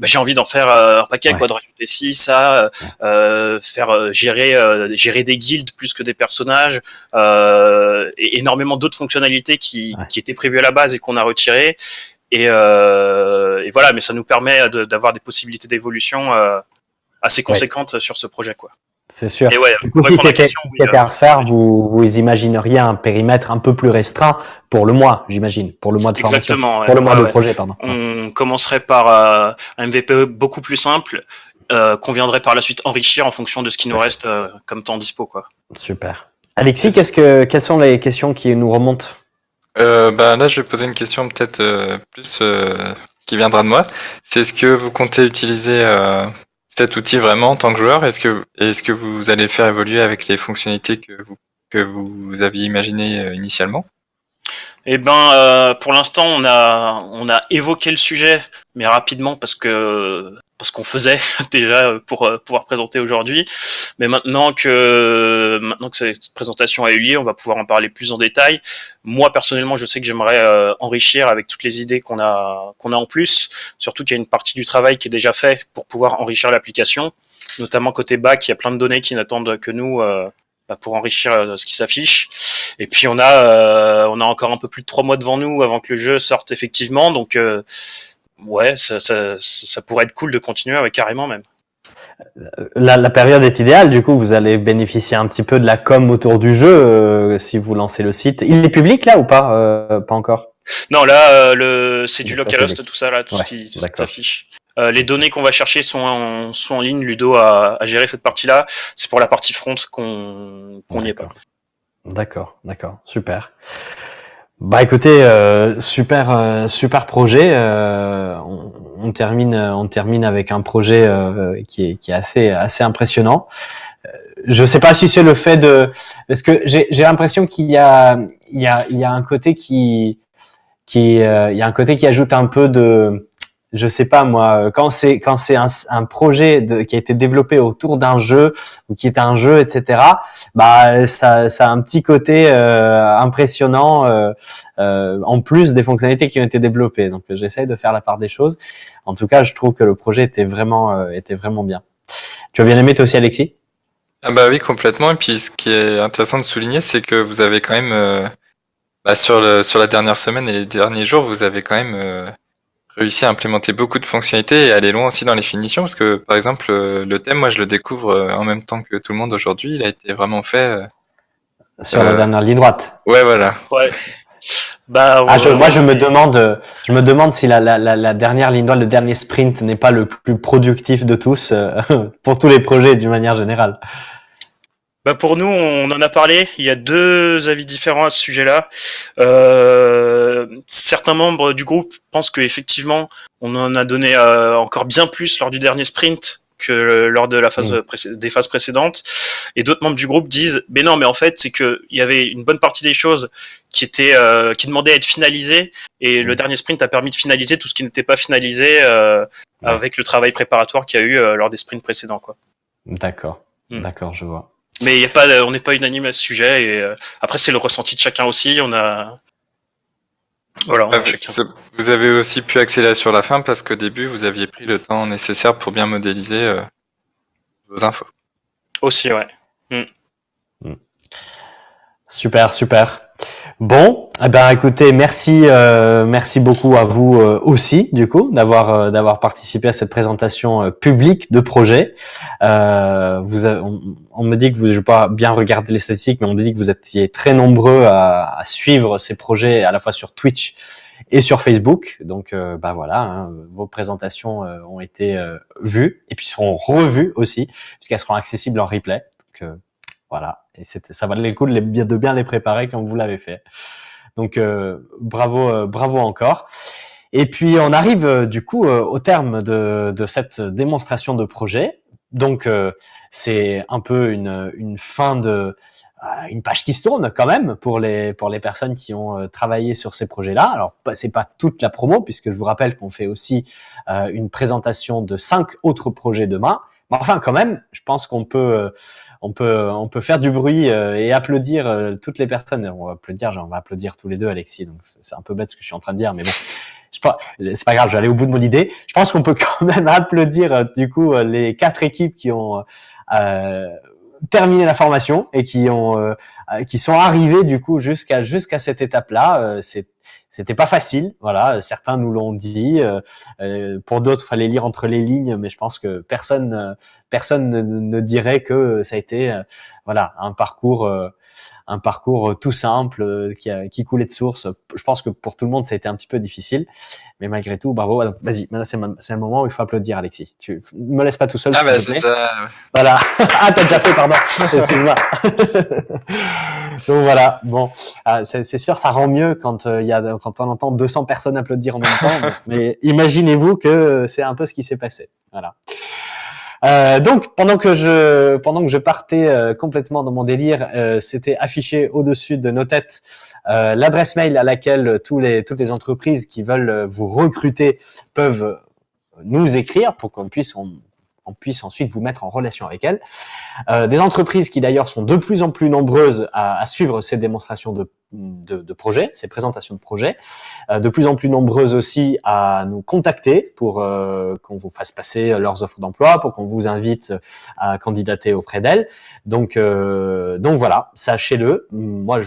j'ai envie d'en faire un paquet, quoi, de rajouter ci, ça, faire gérer des guildes plus que des personnages, et énormément d'autres fonctionnalités qui étaient prévues à la base et qu'on a retirées. Et voilà, mais ça nous permet d'avoir des possibilités d'évolution assez conséquentes sur ce projet, quoi. C'est sûr. Et ouais, du coup, si c'était à refaire, vous imagineriez un périmètre un peu plus restreint pour le mois, j'imagine, pour le mois de formation. Exactement. Pour le mois de projet, pardon. On commencerait par un MVP beaucoup plus simple, qu'on viendrait par la suite enrichir en fonction de ce qui nous reste comme temps dispo, quoi. Super. Alexis, quelles sont les questions qui nous remontent? Là, je vais poser une question peut-être plus qui viendra de moi. C'est est-ce que vous comptez utiliser cet outil vraiment en tant que joueur? Est-ce que vous allez faire évoluer avec les fonctionnalités que vous aviez imaginées initialement? Eh ben, pour l'instant, on a évoqué le sujet, mais rapidement parce que parce qu'on faisait déjà pour pouvoir présenter aujourd'hui. Mais maintenant que cette présentation a eu lieu, on va pouvoir en parler plus en détail. Moi personnellement, je sais que j'aimerais enrichir avec toutes les idées qu'on a en plus. Surtout qu'il y a une partie du travail qui est déjà fait pour pouvoir enrichir l'application, notamment côté back, il y a plein de données qui n'attendent que nous pour enrichir ce qui s'affiche. Et puis on a encore un peu plus de 3 mois devant nous avant que le jeu sorte effectivement. Donc ouais, ça pourrait être cool de continuer, ouais, carrément même. La période est idéale, du coup, vous allez bénéficier un petit peu de la com autour du jeu si vous lancez le site. Il est public là ou pas? Pas encore. Non, là, c'est du Il est pas localhost, public. tout ça, là, tout Ouais, ce qui d'accord. s'affiche. Les données qu'on va chercher sont en ligne. Ludo a géré cette partie-là. C'est pour la partie front qu'on n'y est pas. D'accord, super. Bah écoutez, super projet. On termine avec un projet qui est assez impressionnant. Je sais pas si c'est le fait parce que j'ai l'impression qu'il y a un côté qui ajoute un peu de, je sais pas moi, quand c'est un projet qui a été développé autour d'un jeu ou qui est un jeu, etc. Bah ça a un petit côté impressionnant en plus des fonctionnalités qui ont été développées. Donc j'essaye de faire la part des choses. En tout cas, je trouve que le projet était vraiment bien. Tu as bien aimé toi aussi, Alexis? Ah bah oui, complètement. Et puis ce qui est intéressant de souligner, c'est que vous avez quand même, sur la dernière semaine et les derniers jours, vous avez quand même réussi à implémenter beaucoup de fonctionnalités et aller loin aussi dans les finitions. Parce que par exemple, le thème, moi je le découvre en même temps que tout le monde aujourd'hui. Il a été vraiment fait. Sur la dernière ligne droite. Ouais, voilà. Ouais. Bah, moi je me demande si la dernière ligne droite, le dernier sprint n'est pas le plus productif de tous pour tous les projets d'une manière générale. Bah pour nous, on en a parlé. Il y a 2 avis différents à ce sujet-là. Certains membres du groupe pensent que effectivement, on en a donné encore bien plus lors du dernier sprint que lors de la phase des phases précédentes. Et d'autres membres du groupe disent, mais non, mais en fait, c'est que il y avait une bonne partie des choses qui demandaient à être finalisées, et le dernier sprint a permis de finaliser tout ce qui n'était pas finalisé avec le travail préparatoire qu'il y a eu lors des sprints précédents, quoi. D'accord, je vois. Mais on n'est pas unanime à ce sujet, et après c'est le ressenti de chacun aussi. Vous avez aussi pu accélérer sur la fin parce qu'au début vous aviez pris le temps nécessaire pour bien modéliser vos infos. Aussi, ouais. Super. Bon, eh ben écoutez, merci beaucoup à vous aussi du coup d'avoir participé à cette présentation publique de projet. On me dit que vous, je n'ai pas bien regardé les statistiques, mais on me dit que vous étiez très nombreux à suivre ces projets à la fois sur Twitch et sur Facebook. Donc voilà, vos présentations ont été vues et puis seront revues aussi puisqu'elles seront accessibles en replay. Donc voilà, et ça valait le coup de bien les préparer comme vous l'avez fait. Donc bravo encore. Et puis on arrive du coup au terme de cette démonstration de projet. Donc c'est un peu une fin de une page qui se tourne quand même pour les personnes qui ont travaillé sur ces projets-là. Alors c'est pas toute la promo puisque je vous rappelle qu'on fait aussi une présentation de 5 autres projets demain. Mais enfin quand même, je pense qu'on peut faire du bruit et applaudir toutes les personnes. On va applaudir tous les deux, Alexis. Donc c'est un peu bête ce que je suis en train de dire, mais bon, c'est pas grave. Je vais aller au bout de mon idée. Je pense qu'on peut quand même applaudir du coup les 4 équipes qui ont terminé la formation et qui sont arrivées du coup jusqu'à cette étape-là. C'était pas facile, voilà. Certains nous l'ont dit. Pour d'autres, fallait lire entre les lignes, mais je pense que personne ne dirait que ça a été voilà un parcours tout simple qui coulait de source. Je pense que pour tout le monde, ça a été un petit peu difficile, mais malgré tout, bravo. Vas-y, maintenant c'est un moment où il faut applaudir, Alexis. Tu me laisses pas tout seul. Ah bah s'il te c'est plaît. déjà. Voilà. Ah, t'as déjà fait, pardon. Excuse-moi. Donc voilà. Bon, c'est sûr, ça rend mieux quand quand on entend 200 personnes applaudir en même temps. Mais imaginez-vous que c'est un peu ce qui s'est passé. Voilà. Donc pendant que je partais complètement dans mon délire, c'était affiché au-dessus de nos têtes l'adresse mail à laquelle toutes les entreprises qui veulent vous recruter peuvent nous écrire pour qu'on puisse on puisse ensuite vous mettre en relation avec elles. Des entreprises qui d'ailleurs sont de plus en plus nombreuses à suivre ces démonstrations de projets, ces présentations de projets, de plus en plus nombreuses aussi à nous contacter pour qu'on vous fasse passer leurs offres d'emploi, pour qu'on vous invite à candidater auprès d'elles. Donc voilà, sachez-le. Moi,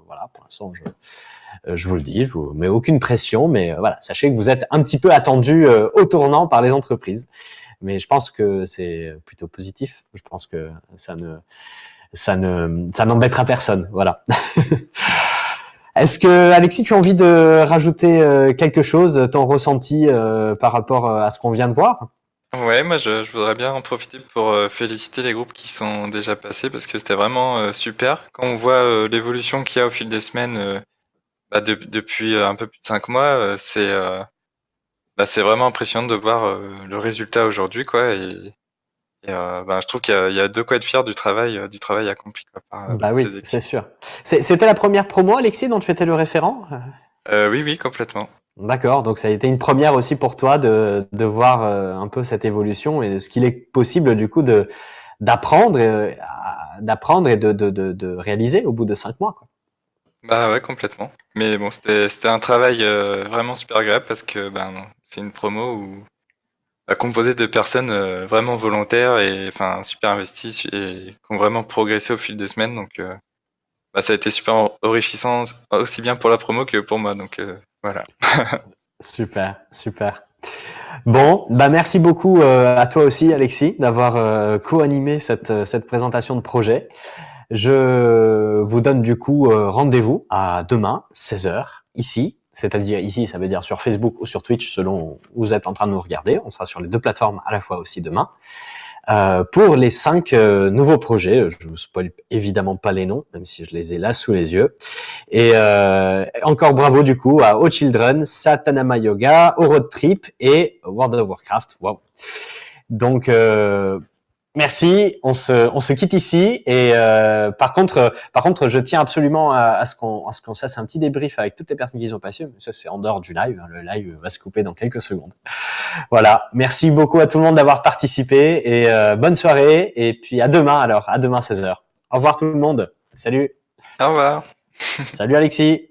voilà, pour l'instant, je vous le dis, je vous mets aucune pression, mais voilà, sachez que vous êtes un petit peu attendu au tournant par les entreprises. Mais je pense que c'est plutôt positif. Je pense que ça n'embêtera personne. Voilà. Est-ce que, Alexis, tu as envie de rajouter quelque chose, ton ressenti par rapport à ce qu'on vient de voir? Ouais, moi je voudrais bien en profiter pour féliciter les groupes qui sont déjà passés parce que c'était vraiment super. Quand on voit l'évolution qu'il y a au fil des semaines, depuis un peu plus de 5 mois, c'est vraiment impressionnant de voir le résultat aujourd'hui, quoi. Je trouve qu'il y a de quoi être fier du travail accompli, quoi, par Bah ces oui, c'est équipes. sûr. C'était la première promo, Alexis, dont tu étais le référent? Oui, oui, complètement. D'accord, donc ça a été une première aussi pour toi de voir un peu cette évolution et ce qu'il est possible du coup d'apprendre et de réaliser au bout de 5 mois, quoi. Bah ouais, complètement. Mais bon, c'était un travail vraiment super agréable parce que c'est une promo composée de personnes vraiment volontaires et enfin super investies et qui ont vraiment progressé au fil des semaines. Donc ça a été super enrichissant aussi bien pour la promo que pour moi. Donc voilà. Super, super. Bon, merci beaucoup à toi aussi, Alexis, d'avoir co-animé cette présentation de projet. Je vous donne du coup rendez-vous à demain, 16h, ici. C'est-à-dire ici, ça veut dire sur Facebook ou sur Twitch, selon où vous êtes en train de nous regarder. On sera sur les deux plateformes à la fois aussi demain. Pour les 5 nouveaux projets, je vous spoil évidemment pas les noms, même si je les ai là sous les yeux. Et encore bravo du coup à O Children, Satanama Yoga, au Road Trip et World of Warcraft. Wow. Donc merci, on se quitte ici et par contre, je tiens absolument à ce qu'on fasse un petit débrief avec toutes les personnes qui y sont passées. Mais ça, c'est en dehors du live. Le live va se couper dans quelques secondes. Voilà. Merci beaucoup à tout le monde d'avoir participé et bonne soirée. Et puis à demain alors, à demain 16h. Au revoir tout le monde. Salut. Au revoir. Salut Alexis.